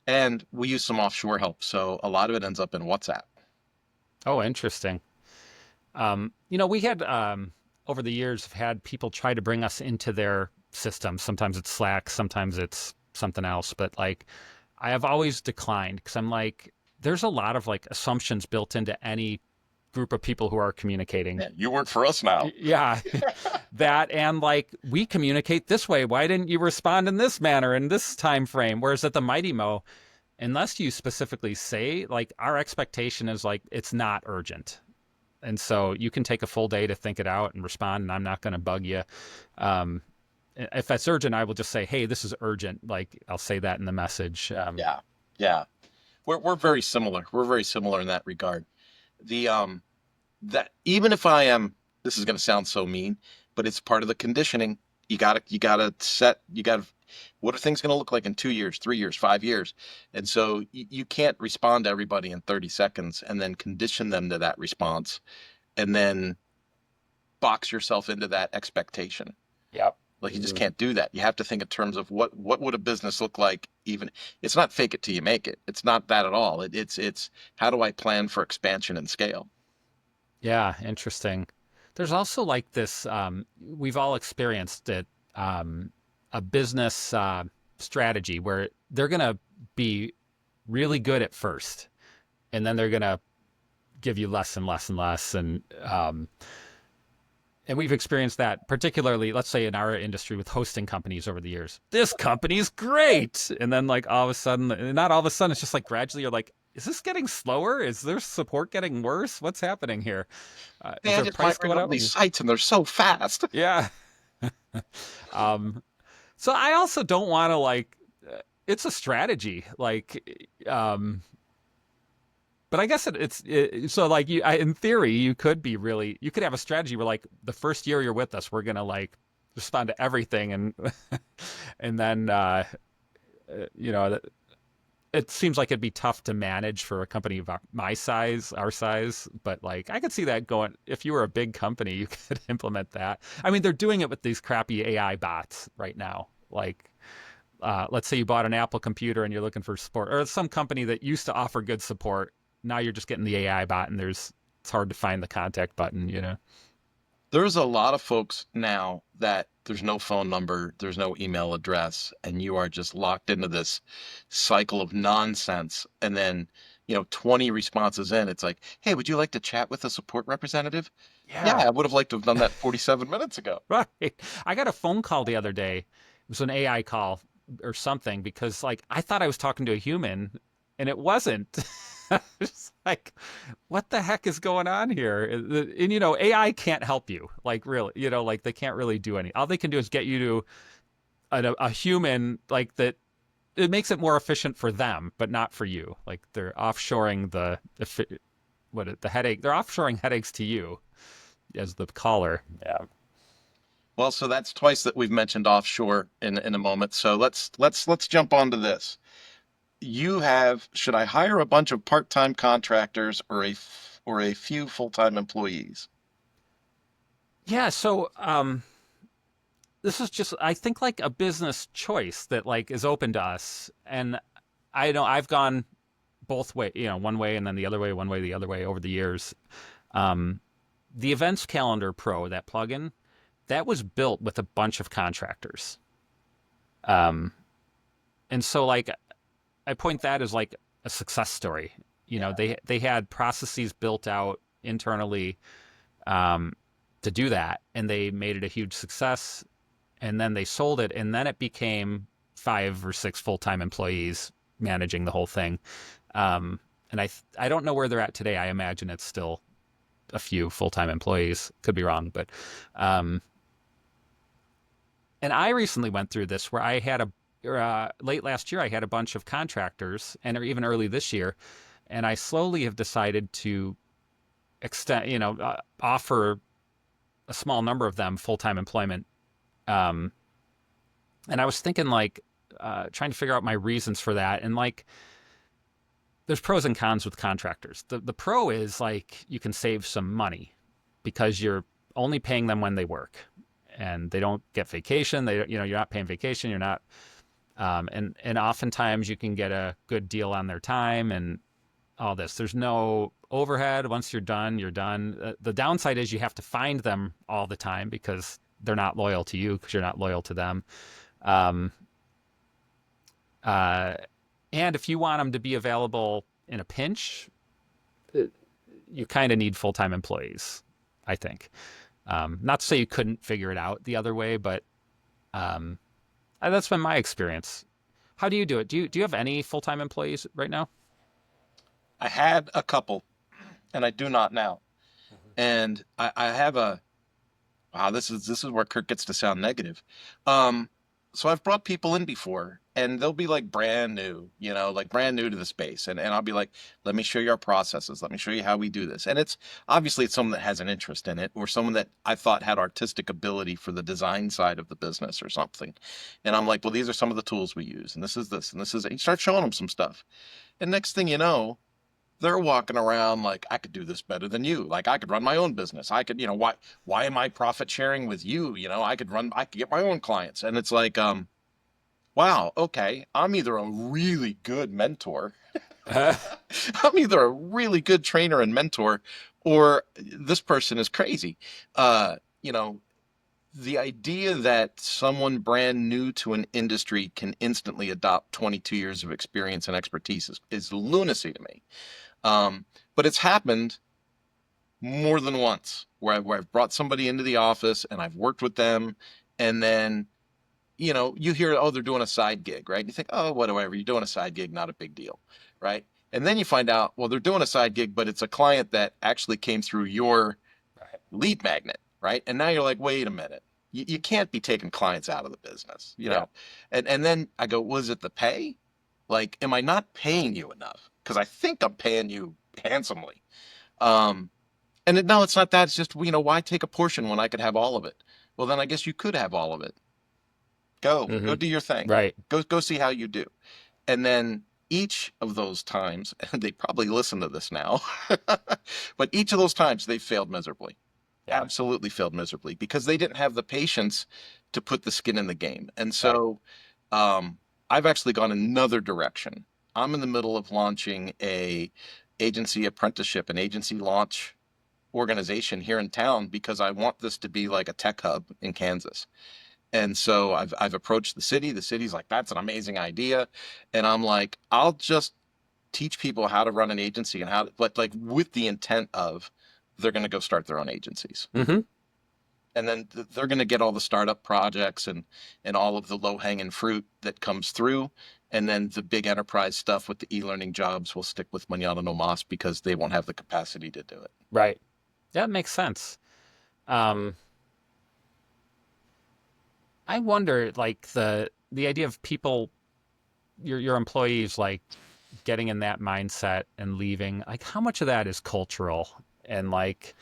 And we use some offshore help, so a lot of it ends up in WhatsApp. Oh, interesting. We had over the years have had people try to bring us into their system. Sometimes it's Slack, sometimes it's something else. But like, I have always declined because I'm like, there's a lot of like assumptions built into any group of people who are communicating. Man, you work for us now. Yeah, that and like we communicate this way. Why didn't you respond in this manner in this time frame? Whereas at the Mighty Mo, unless you specifically say like our expectation is like it's not urgent. And so you can take a full day to think it out and respond, and I'm not going to bug you. Um, if that's urgent, I will just say, "Hey, this is urgent." Like I'll say that in the message. Yeah, yeah. We're very similar. We're very similar in that regard. The that even if I am, this is going to sound so mean, but it's part of the conditioning. You gotta set, what are things going to look like in 2 years, 3 years, 5 years? And so you can't respond to everybody in 30 seconds and then condition them to that response and then box yourself into that expectation. Yep. Like you just can't do that. You have to think in terms of what would a business look like even it's not fake it till you make it. It's not that at all. It's how do I plan for expansion and scale? Yeah, interesting. There's also like this, we've all experienced it, a business strategy where they're going to be really good at first, and then they're going to give you less and less and less. And we've experienced that particularly, let's say in our industry with hosting companies over the years. This company's great. And then like all of a sudden, not all of a sudden, it's just like gradually you're like, is this getting slower? Is their support getting worse? What's happening here? Is Man, their just price migrate going all up? these sites and they're so fast. Yeah. um, so I also don't want to like, it's a strategy. Like, but I guess so like in theory, you could be really, you could have a strategy where like the first year you're with us, we're going to like respond to everything. And, and then, you know, it seems like it'd be tough to manage for a company of my size, our size. But like, I could see that going, if you were a big company, you could implement that. I mean, they're doing it with these crappy AI bots right now. Like, let's say you bought an Apple computer and you're looking for support, or some company that used to offer good support. Now you're just getting the AI bot, and it's hard to find the contact button. You know? There's a lot of folks now that there's no phone number, there's no email address, and you are just locked into this cycle of nonsense. And then, 20 responses in, it's like, hey, would you like to chat with a support representative? Yeah, Yeah. I would have liked to have done that 47 minutes ago. Right. I got a phone call the other day. It was an AI call or something because like I thought I was talking to a human, and it wasn't. It's like, what the heck is going on here? And AI can't help you. Like really, like they can't really do any. All they can do is get you to a human like that. It makes it more efficient for them, but not for you. Like they're offshoring the headache. They're offshoring headaches to you as the caller. Yeah. Well, so that's twice that we've mentioned offshore in a moment. So let's jump onto this. Should I hire a bunch of part-time contractors or a few full-time employees? Yeah. So this is just I think like a business choice that like is open to us, and I know I've gone both way, one way and then the other way, one way the other way over the years. Um, the Events Calendar Pro, that plugin, that was built with a bunch of contractors. Um, and so like I point that as like a success story. Yeah. They had processes built out internally um, to do that, and they made it a huge success. And then they sold it, and then it became 5 or 6 full time employees managing the whole thing. And I don't know where they're at today. I imagine it's still a few full time employees. Could be wrong, but um, and I recently went through this where I had late last year I had a bunch of contractors, and or even early this year, and I slowly have decided to extend, offer a small number of them full time employment. Um, and I was thinking like trying to figure out my reasons for that, and like there's pros and cons with contractors. The pro is like you can save some money because you're only paying them when they work, and they don't get vacation. You're not paying vacation. You're not, and oftentimes you can get a good deal on their time and all this. There's no overhead. Once you're done, you're done. The downside is you have to find them all the time because they're not loyal to you because you're not loyal to them. Um, uh, and if you want them to be available in a pinch, you kind of need full time employees, I think. Not to say you couldn't figure it out the other way, but um, that's been my experience. How do you do it? Do you have any full time employees right now? I had a couple, and I do not now. And I have wow, this is where Kirk gets to sound negative. Um, so I've brought people in before and they'll be like brand new, like brand new to the space. And I'll be like, let me show you our processes. Let me show you how we do this. And it's obviously it's someone that has an interest in it or someone that I thought had artistic ability for the design side of the business or something. And I'm like, well, these are some of the tools we use. And this is this and this is it. You start showing them some stuff. And next thing you know, they're walking around like I could do this better than you. Like I could run my own business. I could, why am I profit sharing with you? I could get my own clients. And it's like, wow, okay, I'm either a really good mentor, I'm either a really good trainer and mentor, or this person is crazy. You know, the idea that someone brand new to an industry can instantly adopt 22 years of experience and expertise is lunacy to me. Um, but it's happened more than once where I've brought somebody into the office and I've worked with them, and then you hear, oh, they're doing a side gig, right? You think, oh, whatever, you're doing a side gig, not a big deal, right? And then you find out, well, they're doing a side gig, but it's a client that actually came through your Right. lead magnet, right? And now you're like, wait a minute, you can't be taking clients out of the business, Yeah. And then I go, was it the pay? Like, am I not paying you enough? Because I think I'm paying you handsomely. Um, no, it's not that. It's just, why take a portion when I could have all of it? Well, then I guess you could have all of it. Go Hmm. do your thing. Right. Go see how you do. And then each of those times, and they probably listen to this now, but each of those times they failed miserably. Yeah. Absolutely failed miserably because they didn't have the patience to put the skin in the game. And Right. so um, I've actually gone another direction. I'm in the middle of launching a agency apprenticeship, an agency launch organization here in town because I want this to be like a tech hub in Kansas. And so I've approached the city. The city's like, that's an amazing idea. And I'm like, I'll just teach people how to run an agency and but like with the intent of they're going to go start their own agencies. Hmm. And then they're going to get all the startup projects and all of the low hanging fruit that comes through. And then the big enterprise stuff with the e-learning jobs will stick with Manana no Mas because they won't have the capacity to do it. Right. That makes sense. Um, I wonder, like the idea of people, your employees, like getting in that mindset and leaving. Like, how much of that is cultural and like,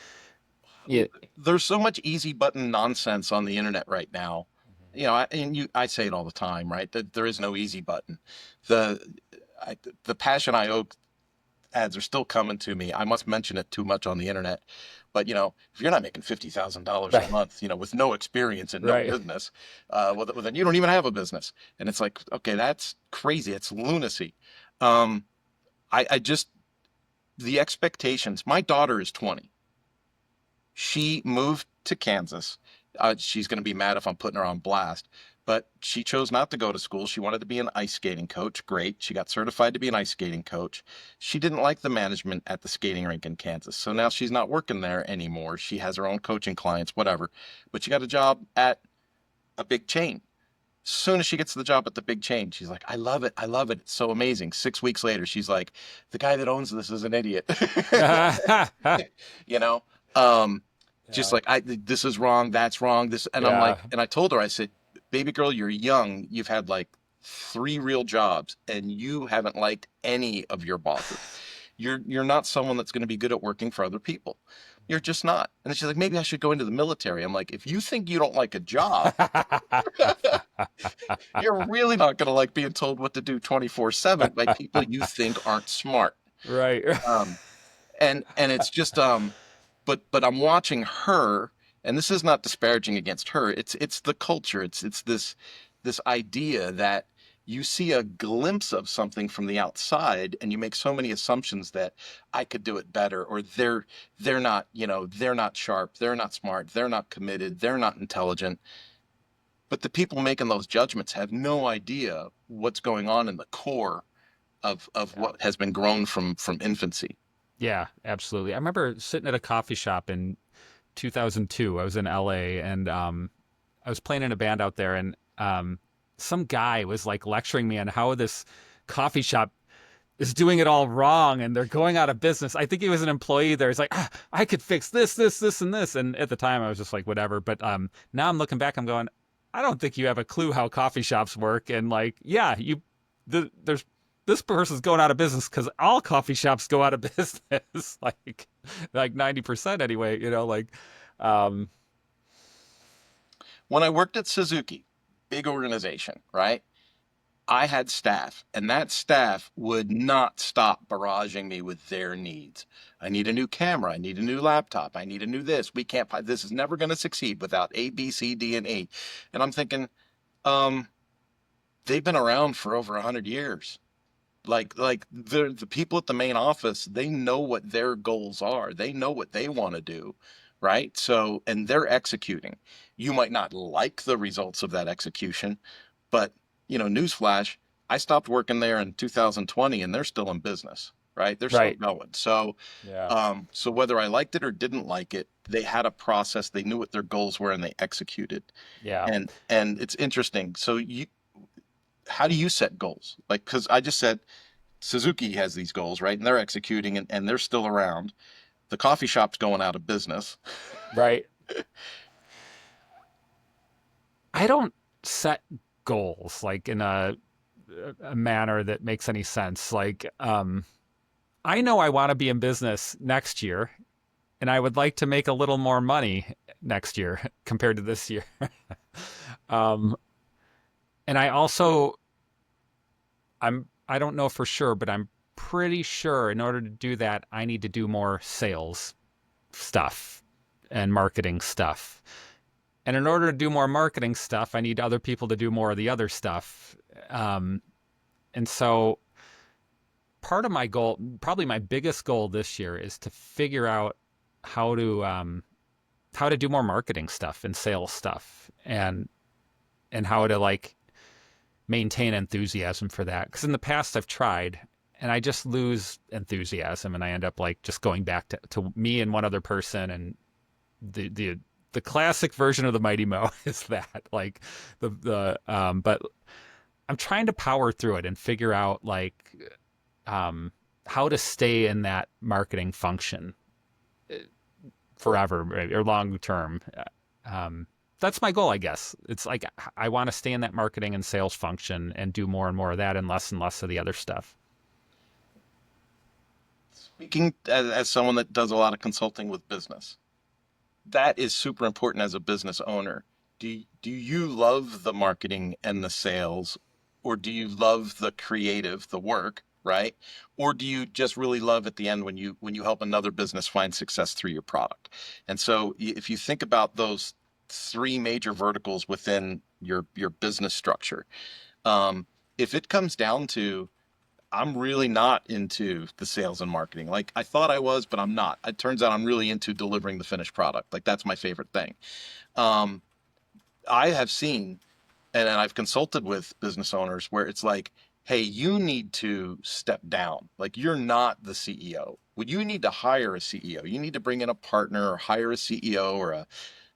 yeah. There's so much easy button nonsense on the internet right now. I say it all the time, right? That there is no easy button. The the Passion IO ads are still coming to me. I must mention it too much on the internet, but if you're not making $50,000 a Right. month, with no experience and no Right. business, well, then you don't even have a business. And it's like, okay, that's crazy. It's lunacy. Um, I just the expectations. My daughter is 20. She moved to Kansas. She's going to be mad if I'm putting her on blast, but she chose not to go to school. She wanted to be an ice skating coach. Great. She got certified to be an ice skating coach. She didn't like the management at the skating rink in Kansas. So now she's not working there anymore. She has her own coaching clients, whatever. But she got a job at a big chain. As soon as she gets the job at the big chain, she's like, I love it. I love it. It's so amazing. 6 weeks later, she's like, the guy that owns this is an idiot. you know? Um, just Yeah. like this is wrong, that's wrong. And I'm like, Yeah. and I told her, I said, baby girl, you're young. You've had like 3 real jobs, and you haven't liked any of your bosses. You're not someone that's going to be good at working for other people. You're just not. And she's like, maybe I should go into the military. I'm like, if you think you don't like a job, you're really not going to like being told what to do 24/7 by people you think aren't smart. Right. Um, and it's just but I'm watching her, and this is not disparaging against her. It's the culture. It's this idea that you see a glimpse of something from the outside and you make so many assumptions that I could do it better, or they're not, they're not sharp, they're not smart, they're not committed, they're not intelligent. But the people making those judgments have no idea what's going on in the core of Yeah. what has been grown from infancy. Yeah, absolutely. I remember sitting at a coffee shop in 2002. I was in LA and I was playing in a band out there, and some guy was like lecturing me on how this coffee shop is doing it all wrong and they're going out of business. I think he was an employee there. He's like, I could fix this, this, this, and this. And at the time, I was just like, whatever. But now I'm looking back, I'm going, I don't think you have a clue how coffee shops work. And like, yeah, there's this person's going out of business because all coffee shops go out of business, like 90% anyway. Um, When I worked at Suzuki, big organization, right? I had staff, and that staff would not stop barraging me with their needs. I need a new camera. I need a new laptop. I need a new this. We can't, this is never going to succeed without A, B, C, D, and E. And I'm thinking, um, they've been around for over 100 years. Like the people at the main office, they know what their goals are. They know what they want to do, right? So, and they're executing. You might not like the results of that execution, but newsflash, I stopped working there in 2020 and they're still in business, right? They're still right. going. So, Yeah. so whether I liked it or didn't like it, they had a process, they knew what their goals were and they executed. Yeah. And it's interesting. So how do you set goals? Like, because I just said Suzuki has these goals, right? And they're executing and they're still around. The coffee shop's going out of business. Right. I don't set goals like in a manner that makes any sense. Like, I know I want to be in business next year, and I would like to make a little more money next year compared to this year. um, and I don't know for sure, but I'm pretty sure in order to do that, I need to do more sales stuff and marketing stuff. And in order to do more marketing stuff, I need other people to do more of the other stuff. Um, and so part of my goal, probably my biggest goal this year, is to figure out how to do more marketing stuff and sales stuff, and how to like maintain enthusiasm for that. Because in the past I've tried and I just lose enthusiasm and I end up like just going back to me and one other person, and the classic version of the Mighty Mo is that like but I'm trying to power through it and figure out like how to stay in that marketing function forever or long term. That's my goal, I guess. It's like I want to stay in that marketing and sales function and do more and more of that and less of the other stuff. Speaking as someone that does a lot of consulting with business, that is super important as a business owner. Do you love the marketing and the sales, or do you love the creative, the work, right? Or do you just really love at the end when you help another business find success through your product? And so if you think about those three major verticals within your business structure, um, if it comes down to I'm really not into the sales and marketing. Like I thought I was, but I'm not. It turns out I'm really into delivering the finished product. Like that's my favorite thing. Um, I have seen and I've consulted with business owners where it's like, hey, you need to step down. Like you're not the CEO. Would you need to hire a CEO? You need to bring in a partner or hire a CEO or a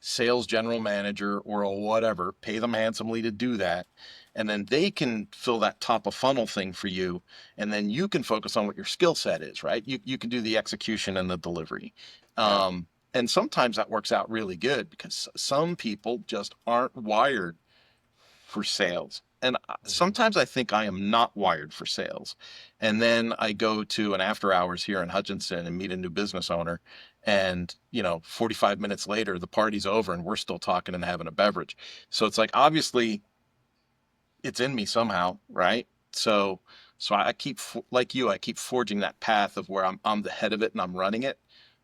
sales general manager or a whatever, pay them handsomely to do that. And then they can fill that top of funnel thing for you. And then you can focus on what your skill set is, right? You can do the execution and the delivery. Yeah. And sometimes that works out really good because some people just aren't wired for sales. And Mm-hmm. sometimes I think I am not wired for sales. And then I go to an after hours here in Hutchinson and meet a new business owner. And, 45 minutes later, the party's over and we're still talking and having a beverage. So it's like, obviously, it's in me somehow, right? So I keep, like you, I keep forging that path of where I'm the head of it and I'm running it.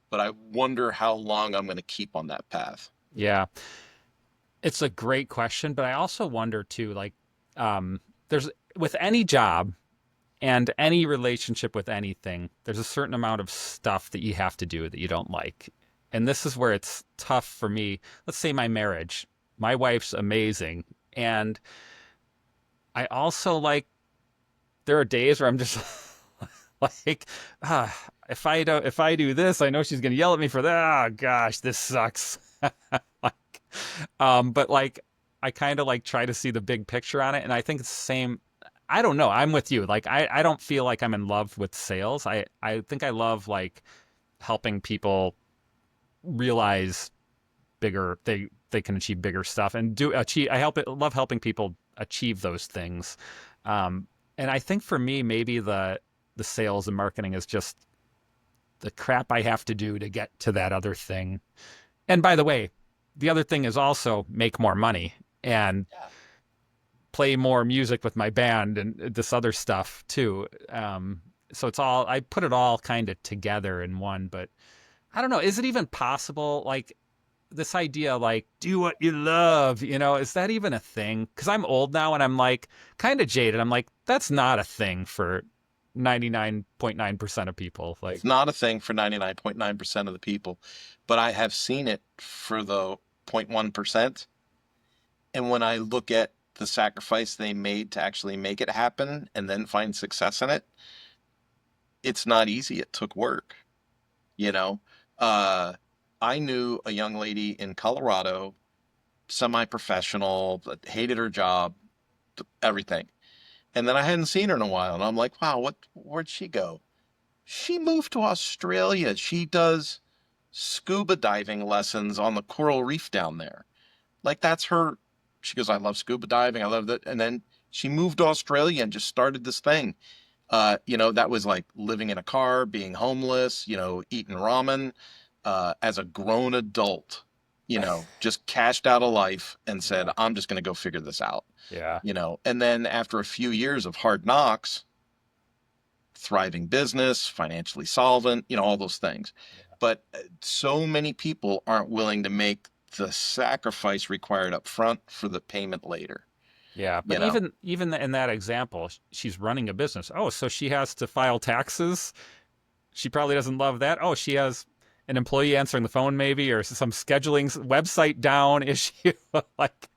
But I wonder how long I'm going to keep on that path. Yeah. It's a great question, but I also wonder too, like, there's with any job and any relationship with anything, there's a certain amount of stuff that you have to do that you don't like. And this is where it's tough for me. Let's say my marriage. My wife's amazing. And I also like, there are days where I'm just like, if I do this, I know she's going to yell at me for that. Oh gosh, this sucks. like, but like, I kind of like try to see the big picture on it. And I think it's the same. I don't know. I'm with you. Like, I don't feel like I'm in love with sales. I think I love like helping people realize they can achieve bigger stuff and love helping people achieve those things. And I think for me, maybe the sales and marketing is just the crap I have to do to get to that other thing. And by the way, the other thing is also make more money and Yeah. play more music with my band and this other stuff too. So it's all, I put it all kind of together in one, but I don't know. Is it even possible? Like this idea, like do what you love, is that even a thing? Cause I'm old now and I'm like kind of jaded. I'm like, that's not a thing for 99.9% of people. Like, It's not a thing for 99.9% of the people, but I have seen it for the 0.1%. And when I look at the sacrifice they made to actually make it happen and then find success in it, it's not easy. It took work, you know. Uh, I knew a young lady in Colorado, semi-professional, but hated her job, everything. And then I hadn't seen her in a while, and I'm like, wow, where'd she go? She moved to Australia. She does scuba diving lessons on the coral reef down there. Like that's her. She goes, I love scuba diving. I love that. And then she moved to Australia and just started this thing. That was like living in a car, being homeless, eating ramen, as a grown adult, just cashed out of life and said, yeah, I'm just going to go figure this out, yeah, and then after a few years of hard knocks, thriving business, financially solvent, all those things. But so many people aren't willing to make the sacrifice required up front for the payment later, yeah. you But know. even in that example, she's running a business. Oh, so she has to file taxes. She probably doesn't love that. Oh, she has an employee answering the phone, maybe, or some scheduling website down issue. Like,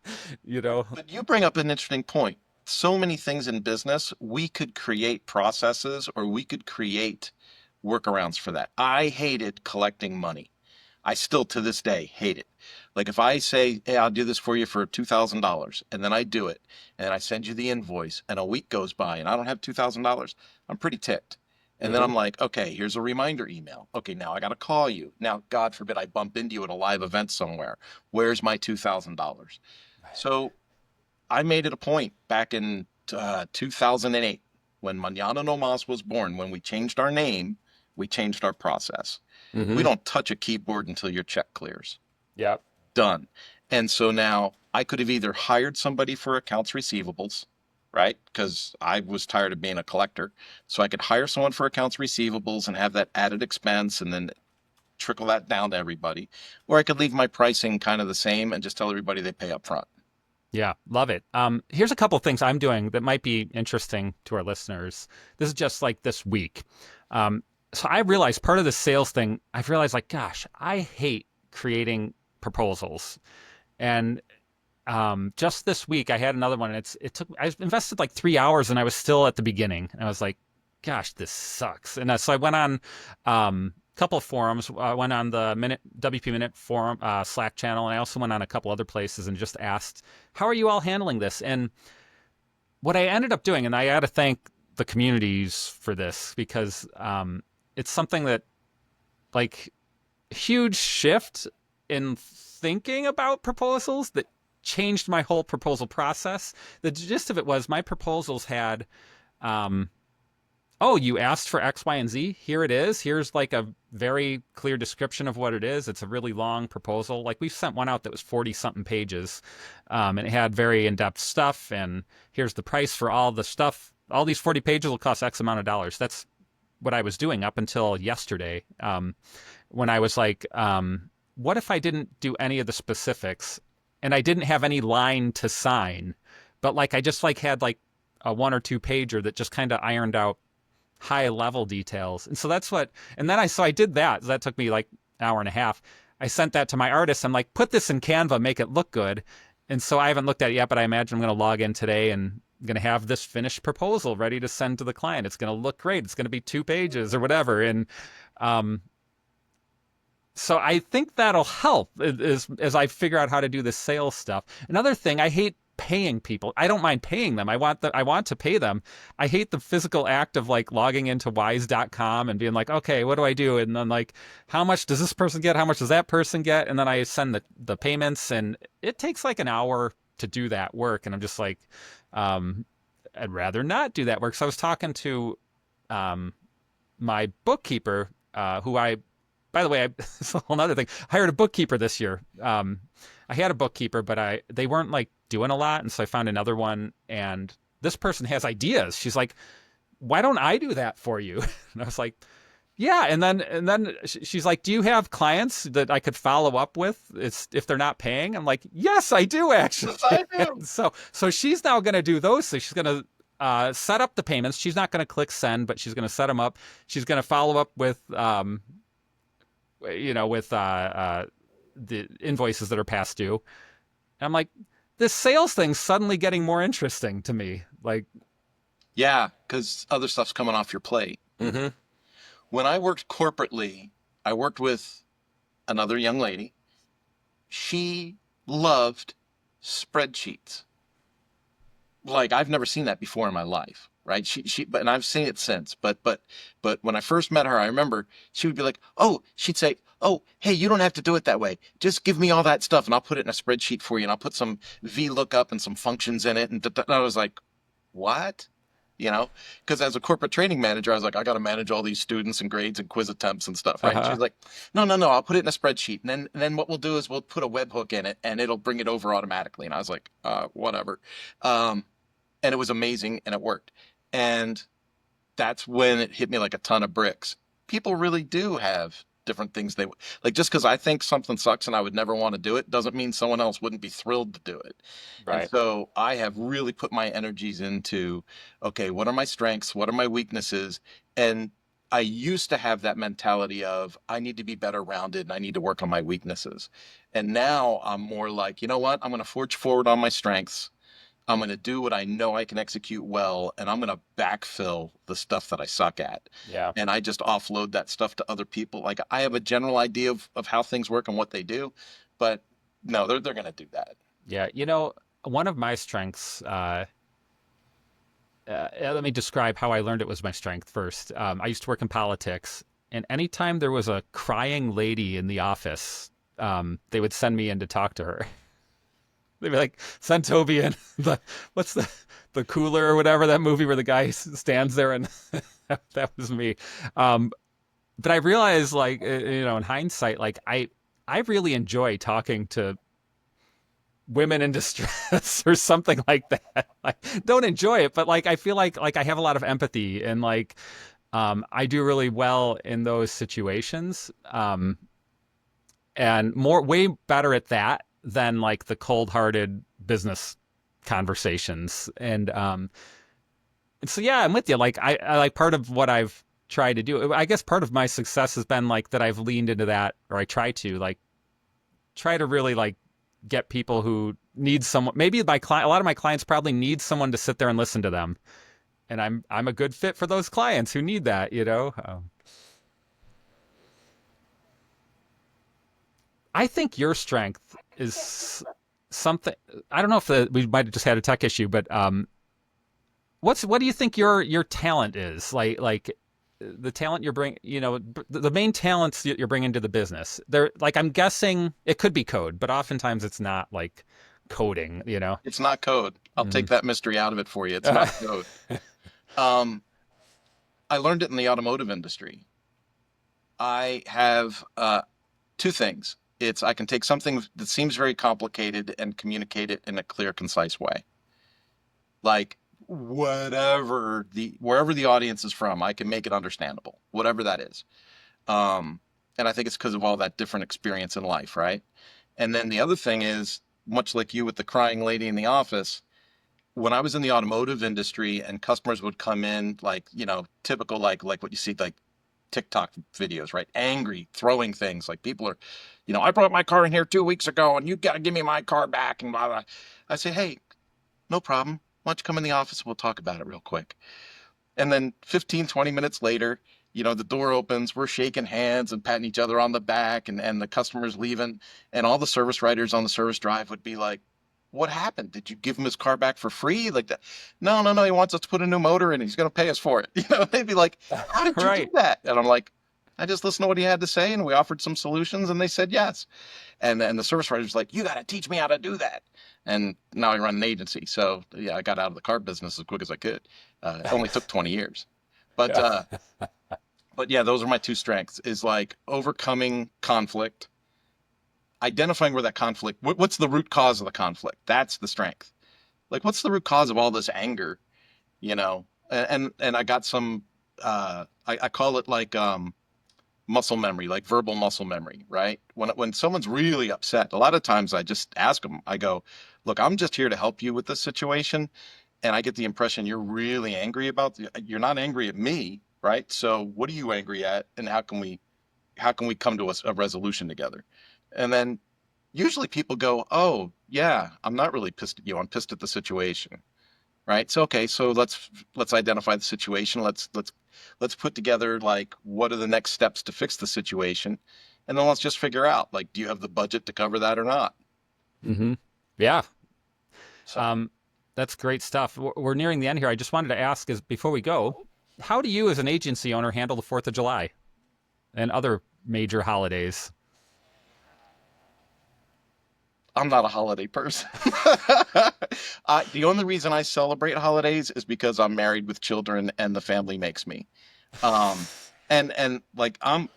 you know, But you bring up an interesting point. So many things in business, we could create processes or we could create workarounds for that. I hated collecting money. I still to this day hate it. Like if I say, hey, I'll do this for you for $2,000 and then I do it and I send you the invoice and a week goes by and I don't have $2,000, I'm pretty ticked. And then mm-hmm. I'm like, okay, here's a reminder email. Okay, now I got to call you. Now, God forbid I bump into you at a live event somewhere. Where's my $2,000? So I made it a point back in 2008 when Manana No Mas was born, when we changed our name, we changed our process. We Mm-hmm. don't touch a keyboard until your check clears. Yeah. Done. And so now I could have either hired somebody for accounts receivables, right? Because I was tired of being a collector. So I could hire someone for accounts receivables and have that added expense and then trickle that down to everybody. Or I could leave my pricing kind of the same and just tell everybody they pay up front. Yeah, love it. Here's a couple of things I'm doing that might be interesting to our listeners. This is just like this week. So I realized part of the sales thing, I've realized like, gosh, I hate creating proposals. And just this week, I had another one. And I invested like 3 hours and I was still at the beginning. And I was like, gosh, this sucks. And so I went on couple of forums. I went on the WP Minute forum Slack channel, and I also went on a couple other places and just asked, "How are you all handling this?" And what I ended up doing, and I got to thank the communities for this because it's something that, like, huge shift in thinking about proposals that changed my whole proposal process. The gist of it was my proposals had. Oh, you asked for X, Y, and Z. Here it is. Here's like a very clear description of what it is. It's a really long proposal. Like we sent one out that was 40 something pages, and it had very in-depth stuff. And here's the price for all the stuff. All these 40 pages will cost X amount of dollars. That's what I was doing up until yesterday, when I was like, what if I didn't do any of the specifics and I didn't have any line to sign, but like I just like had like a 1 or 2 pager that just kind of ironed out high level details. And so that's what, and then I did that. That took me like an hour and a half. I sent that to my artist. I'm like, put this in Canva, make it look good. And so I haven't looked at it yet, but I imagine I'm going to log in today and I'm going to have this finished proposal ready to send to the client. It's going to look great. It's going to be 2 pages or whatever. And, so I think that'll help as I figure out how to do this sales stuff. Another thing, I hate paying people. I don't mind paying them. I want to pay them. I hate the physical act of like logging into wise.com and being like, okay, what do I do? And then like, how much does this person get? How much does that person get? And then I send the payments, and it takes like an hour to do that work. And I'm just like, I'd rather not do that work. So I was talking to my bookkeeper, who by the way, it's a whole other thing. I hired a bookkeeper this year. I had a bookkeeper, but they weren't like doing a lot, and so I found another one. And this person has ideas. She's like, "Why don't I do that for you?" And I was like, "Yeah." And then she's like, "Do you have clients that I could follow up with? If they're not paying?" I'm like, "Yes, I do actually." Yes, I do. So she's now going to do those. So she's going to set up the payments. She's not going to click send, but she's going to set them up. She's going to follow up with with the invoices that are past due. And I'm like, this sales thing's suddenly getting more interesting to me. Like, Yeah, because other stuff's coming off your plate. mm-hmm. When I worked corporately, I worked with another young lady. She loved spreadsheets. Like I've never seen that before in my life, right? But and I've seen it since. But when I first met her, I remember she would be like, "Oh," she'd say, "Oh, hey, you don't have to do it that way. Just give me all that stuff, and I'll put it in a spreadsheet for you, and I'll put some VLOOKUP and some functions in it." And I was like, "What?" You know, because as a corporate training manager, I was like, I got to manage all these students and grades and quiz attempts and stuff, right? And Uh-huh. she's like, no, no, no, I'll put it in a spreadsheet. And then what we'll do is we'll put a webhook in it and it'll bring it over automatically. And I was like, whatever. Um, and it was amazing and it worked. And that's when it hit me like a ton of bricks. People really do have different things they like. Just because I think something sucks and I would never want to do it doesn't mean someone else wouldn't be thrilled to do it. And Right. so I have really put my energies into, okay, what are my strengths? What are my weaknesses? And I used to have that mentality of I need to be better rounded and I need to work on my weaknesses. And now I'm more like, you know what? I'm going to forge forward on my strengths. I'm going to do what I know I can execute well, and I'm going to backfill the stuff that I suck at. Yeah. And I just offload that stuff to other people. Like I have a general idea of how things work and what they do, but no, they're going to do that. Yeah. One of my strengths, let me describe how I learned it was my strength first. I used to work in politics, and anytime there was a crying lady in the office, they would send me in to talk to her. They'd be like, send Toby in. What's the cooler or whatever, that movie where the guy stands there, and that was me. But I realized, like, in hindsight, like I really enjoy talking to women in distress or something like that. I don't enjoy it, but like I feel like I have a lot of empathy, and like I do really well in those situations. And way better at that than like the cold-hearted business conversations. And so yeah, I'm with you. Like I like, part of what I've tried to do, I guess part of my success has been like that I've leaned into that, or I try to really like get people who need someone. Maybe a lot of my clients probably need someone to sit there and listen to them, and I'm a good fit for those clients who need that. I think your strength is something. I don't know if we might have just had a tech issue, but what do you think your talent is? Like the talent you're bringing, the main talents that you're bringing to the business. They're like, I'm guessing it could be code, but oftentimes it's not like coding. It's not code. I'll take Mm. that mystery out of it for you. It's not code. Um, I learned it in the automotive industry. I have two things. It's I can take something that seems very complicated and communicate it in a clear, concise way. Like wherever the audience is from, I can make it understandable, whatever that is. And I think it's because of all that different experience in life, right? And then the other thing is, much like you with the crying lady in the office, when I was in the automotive industry and customers would come in like, typical like what you see like TikTok videos, right? Angry, throwing things like people are, I brought my car in here 2 weeks ago and you got to give me my car back and blah, blah. I say, hey, no problem. Why don't you come in the office and we'll talk about it real quick. And then 15, 20 minutes later, the door opens, we're shaking hands and patting each other on the back and the customer's leaving. And all the service writers on the service drive would be like, what happened? Did you give him his car back for free? Like that? No, no, no. He wants us to put a new motor in. He's going to pay us for it. They'd be like, how did you do Right. that? And I'm like, I just listened to what he had to say and we offered some solutions and they said yes. And the service writer's like, you got to teach me how to do that. And now I run an agency. So yeah, I got out of the car business as quick as I could. It only took 20 years. But, Yeah. uh, but yeah, those are my two strengths is like overcoming conflict, identifying where that conflict, what's the root cause of the conflict? That's the strength. Like, what's the root cause of all this anger? And I got some, I call it like, muscle memory, like verbal muscle memory, right? When someone's really upset, a lot of times I just ask them, I go, look, I'm just here to help you with this situation. And I get the impression you're really angry about, you're not angry at me, right? So what are you angry at? And how can we come to a resolution together? And then usually people go, oh yeah, I'm not really pissed at you. I'm pissed at the situation, right? So okay, so let's identify the situation. Let's put together like what are the next steps to fix the situation, and then let's just figure out like do you have the budget to cover that or not? Hmm. Yeah. So Um, that's great stuff. We're nearing the end here. I just wanted to ask, is before we go, how do you, as an agency owner, handle the Fourth of July and other major holidays? I'm not a holiday person. The only reason I celebrate holidays is because I'm married with children and the family makes me. Um, and like I'm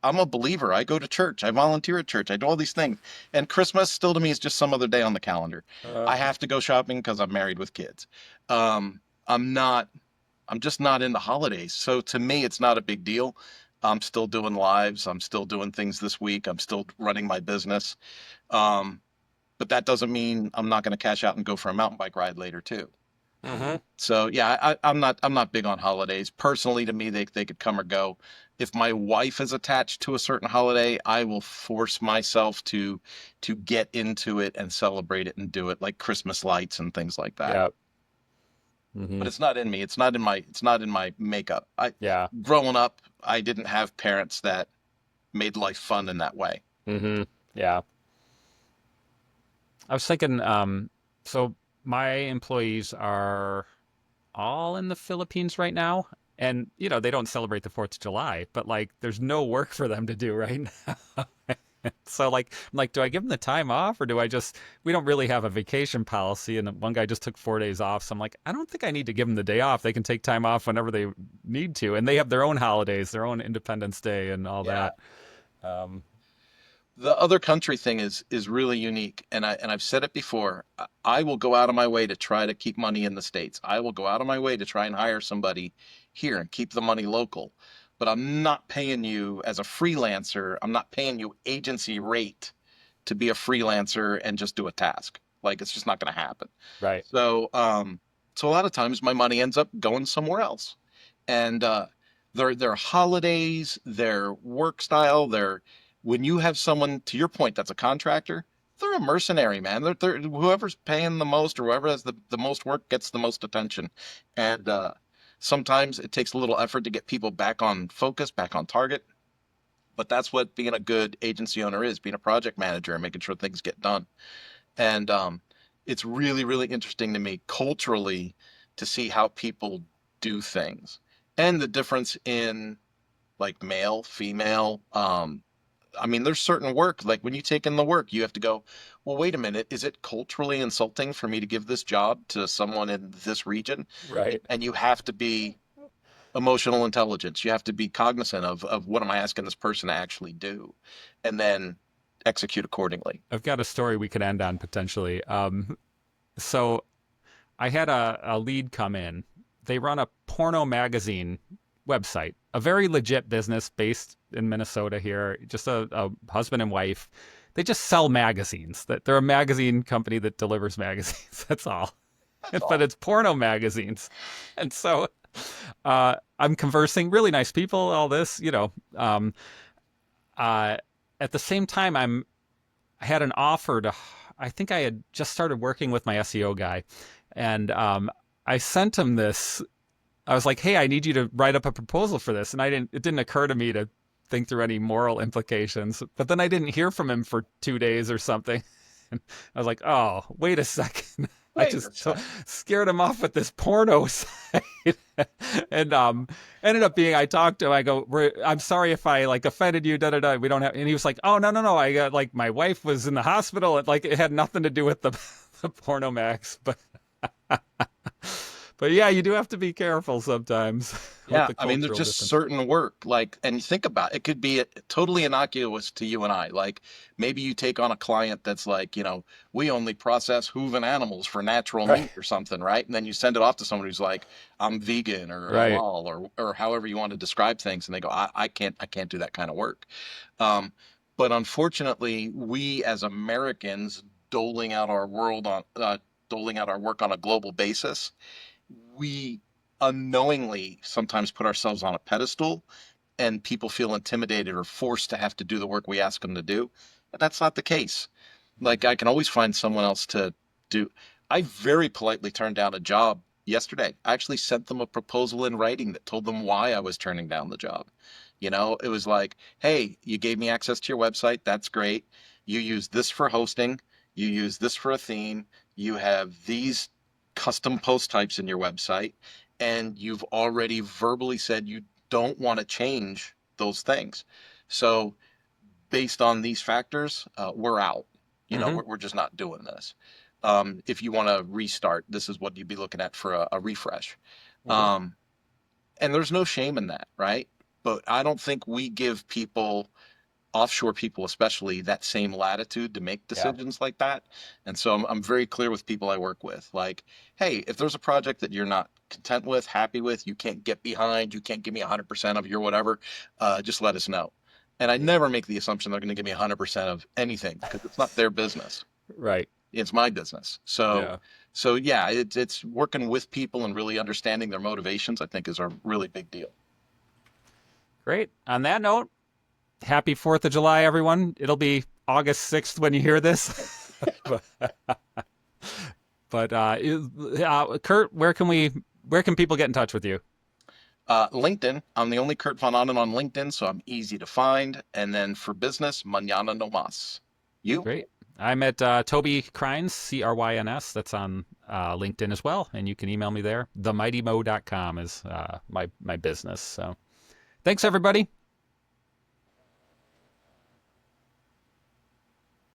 a believer. I go to church. I volunteer at church. I do all these things. And Christmas still to me is just some other day on the calendar. I have to go shopping because I'm married with kids. I'm not. I'm just not into holidays. So to me, it's not a big deal. I'm still doing lives. I'm still doing things this week. I'm still running my business. Um, but that doesn't mean I'm not going to cash out and go for a mountain bike ride later too. Hmm. So yeah, I'm not big on holidays. Personally, to me, they could come or go. If my wife is attached to a certain holiday, I will force myself to get into it and celebrate it and do it, like Christmas lights and things like that. Yeah. Hmm. But it's not in me. It's not in my makeup. I Yeah. growing up, I didn't have parents that made life fun in that way. Hmm. Yeah. I was thinking, so my employees are all in the Philippines right now. And, they don't celebrate the 4th of July, but like there's no work for them to do right now. So I'm like, do I give them the time off or do I just, we don't really have a vacation policy. And one guy just took 4 days off. So I'm like, I don't think I need to give them the day off. They can take time off whenever they need to. And they have their own holidays, their own Independence Day and all Yeah. that. Um, The other country thing is really unique, and I've said it before. I will go out of my way to try to keep money in the States. I will go out of my way to try and hire somebody here and keep the money local. But I'm not paying you as a freelancer. I'm not paying you agency rate to be a freelancer and just do a task. Like it's just not going to happen. right. So a lot of times my money ends up going somewhere else. And their holidays, their work style, their when you have someone to your point that's a contractor, they're a mercenary, man. They're whoever's paying the most or whoever has the most work gets the most attention. And sometimes it takes a little effort to get people back on focus, back on target. But that's what being a good agency owner is, being a project manager and making sure things get done. And it's really, really interesting to me culturally to see how people do things and the difference in like male, female. I mean, there's certain work, like when you take in the work, you have to go, well, wait a minute, is it culturally insulting for me to give this job to someone in this region? Right. And you have to be emotional intelligence. You have to be cognizant of what am I asking this person to actually do, and then execute accordingly. I've got a story we could end on potentially. So I had a lead come in. They run a porno magazine website, a very legit business based in Minnesota here, just a husband and wife. They just sell magazines. That they're a magazine company that delivers magazines. That's all. That's But all. it's porno magazines. And so I'm conversing, really nice people, all this, uh, at the same time, I had an offer to. I think I had just started working with my SEO guy, and I sent him this. I was like, "Hey, I need you to write up a proposal for this," and I didn't. It didn't occur to me to think through any moral implications. But then I didn't hear from him for 2 days or something, I was like, oh, wait a second. I Wait a just second. scared him off with this porno site. And ended up being, I talked to him, I go, I'm sorry if I like offended you, da da da. We don't have, and he was like, oh, no, no, no. I got like, my wife was in the hospital. And like, it had nothing to do with the, the porno max. But yeah, you do have to be careful sometimes with Yeah, the I mean, there's cultural just difference. certain work, like, and you think about it, it could be totally innocuous to you and I. Like, maybe you take on a client that's like, we only process hooven animals for natural Right. meat or something, right? And then you send it off to someone who's like, I'm vegan or Right. halal or however you want to describe things, and they go, I can't do that kind of work. Um, but unfortunately, we as Americans doling out our work on a global basis, we unknowingly sometimes put ourselves on a pedestal and people feel intimidated or forced to have to do the work we ask them to do. But that's not the case. Like I can always find someone else to do. I very politely turned down a job yesterday. I actually sent them a proposal in writing that told them why I was turning down the job. It was like, hey, you gave me access to your website. That's great. You use this for hosting. You use this for a theme. You have these custom post types in your website. And you've already verbally said you don't want to change those things. So, based on these factors, we're out. Mm-hmm. We're just not doing this. If you want to restart, this is what you'd be looking at for a refresh. Mm-hmm. Um, and there's no shame in that, right? But I don't think we give people, offshore people especially, that same latitude to make Yeah. decisions like that. And so I'm very clear with people I work with. Like, hey, if there's a project that you're not content with, happy with, you can't get behind, you can't give me 100% of your whatever, just let us know. And I never make the assumption they're going to give me 100% of anything because it's not their business. Right. It's my business. So, Yeah. so yeah, it's working with people and really understanding their motivations, I think is a really big deal. Great. On that note, happy 4th of July, everyone. It'll be August 6th when you hear this. But Kurt, where can people get in touch with you? LinkedIn. I'm the only Kurt Von Anen on LinkedIn, so I'm easy to find. And then for business, Mañana no Mas. You? Great. I'm at Toby Crines, Cryns. That's on LinkedIn as well. And you can email me there. TheMightyMo.com is my business. So thanks, everybody.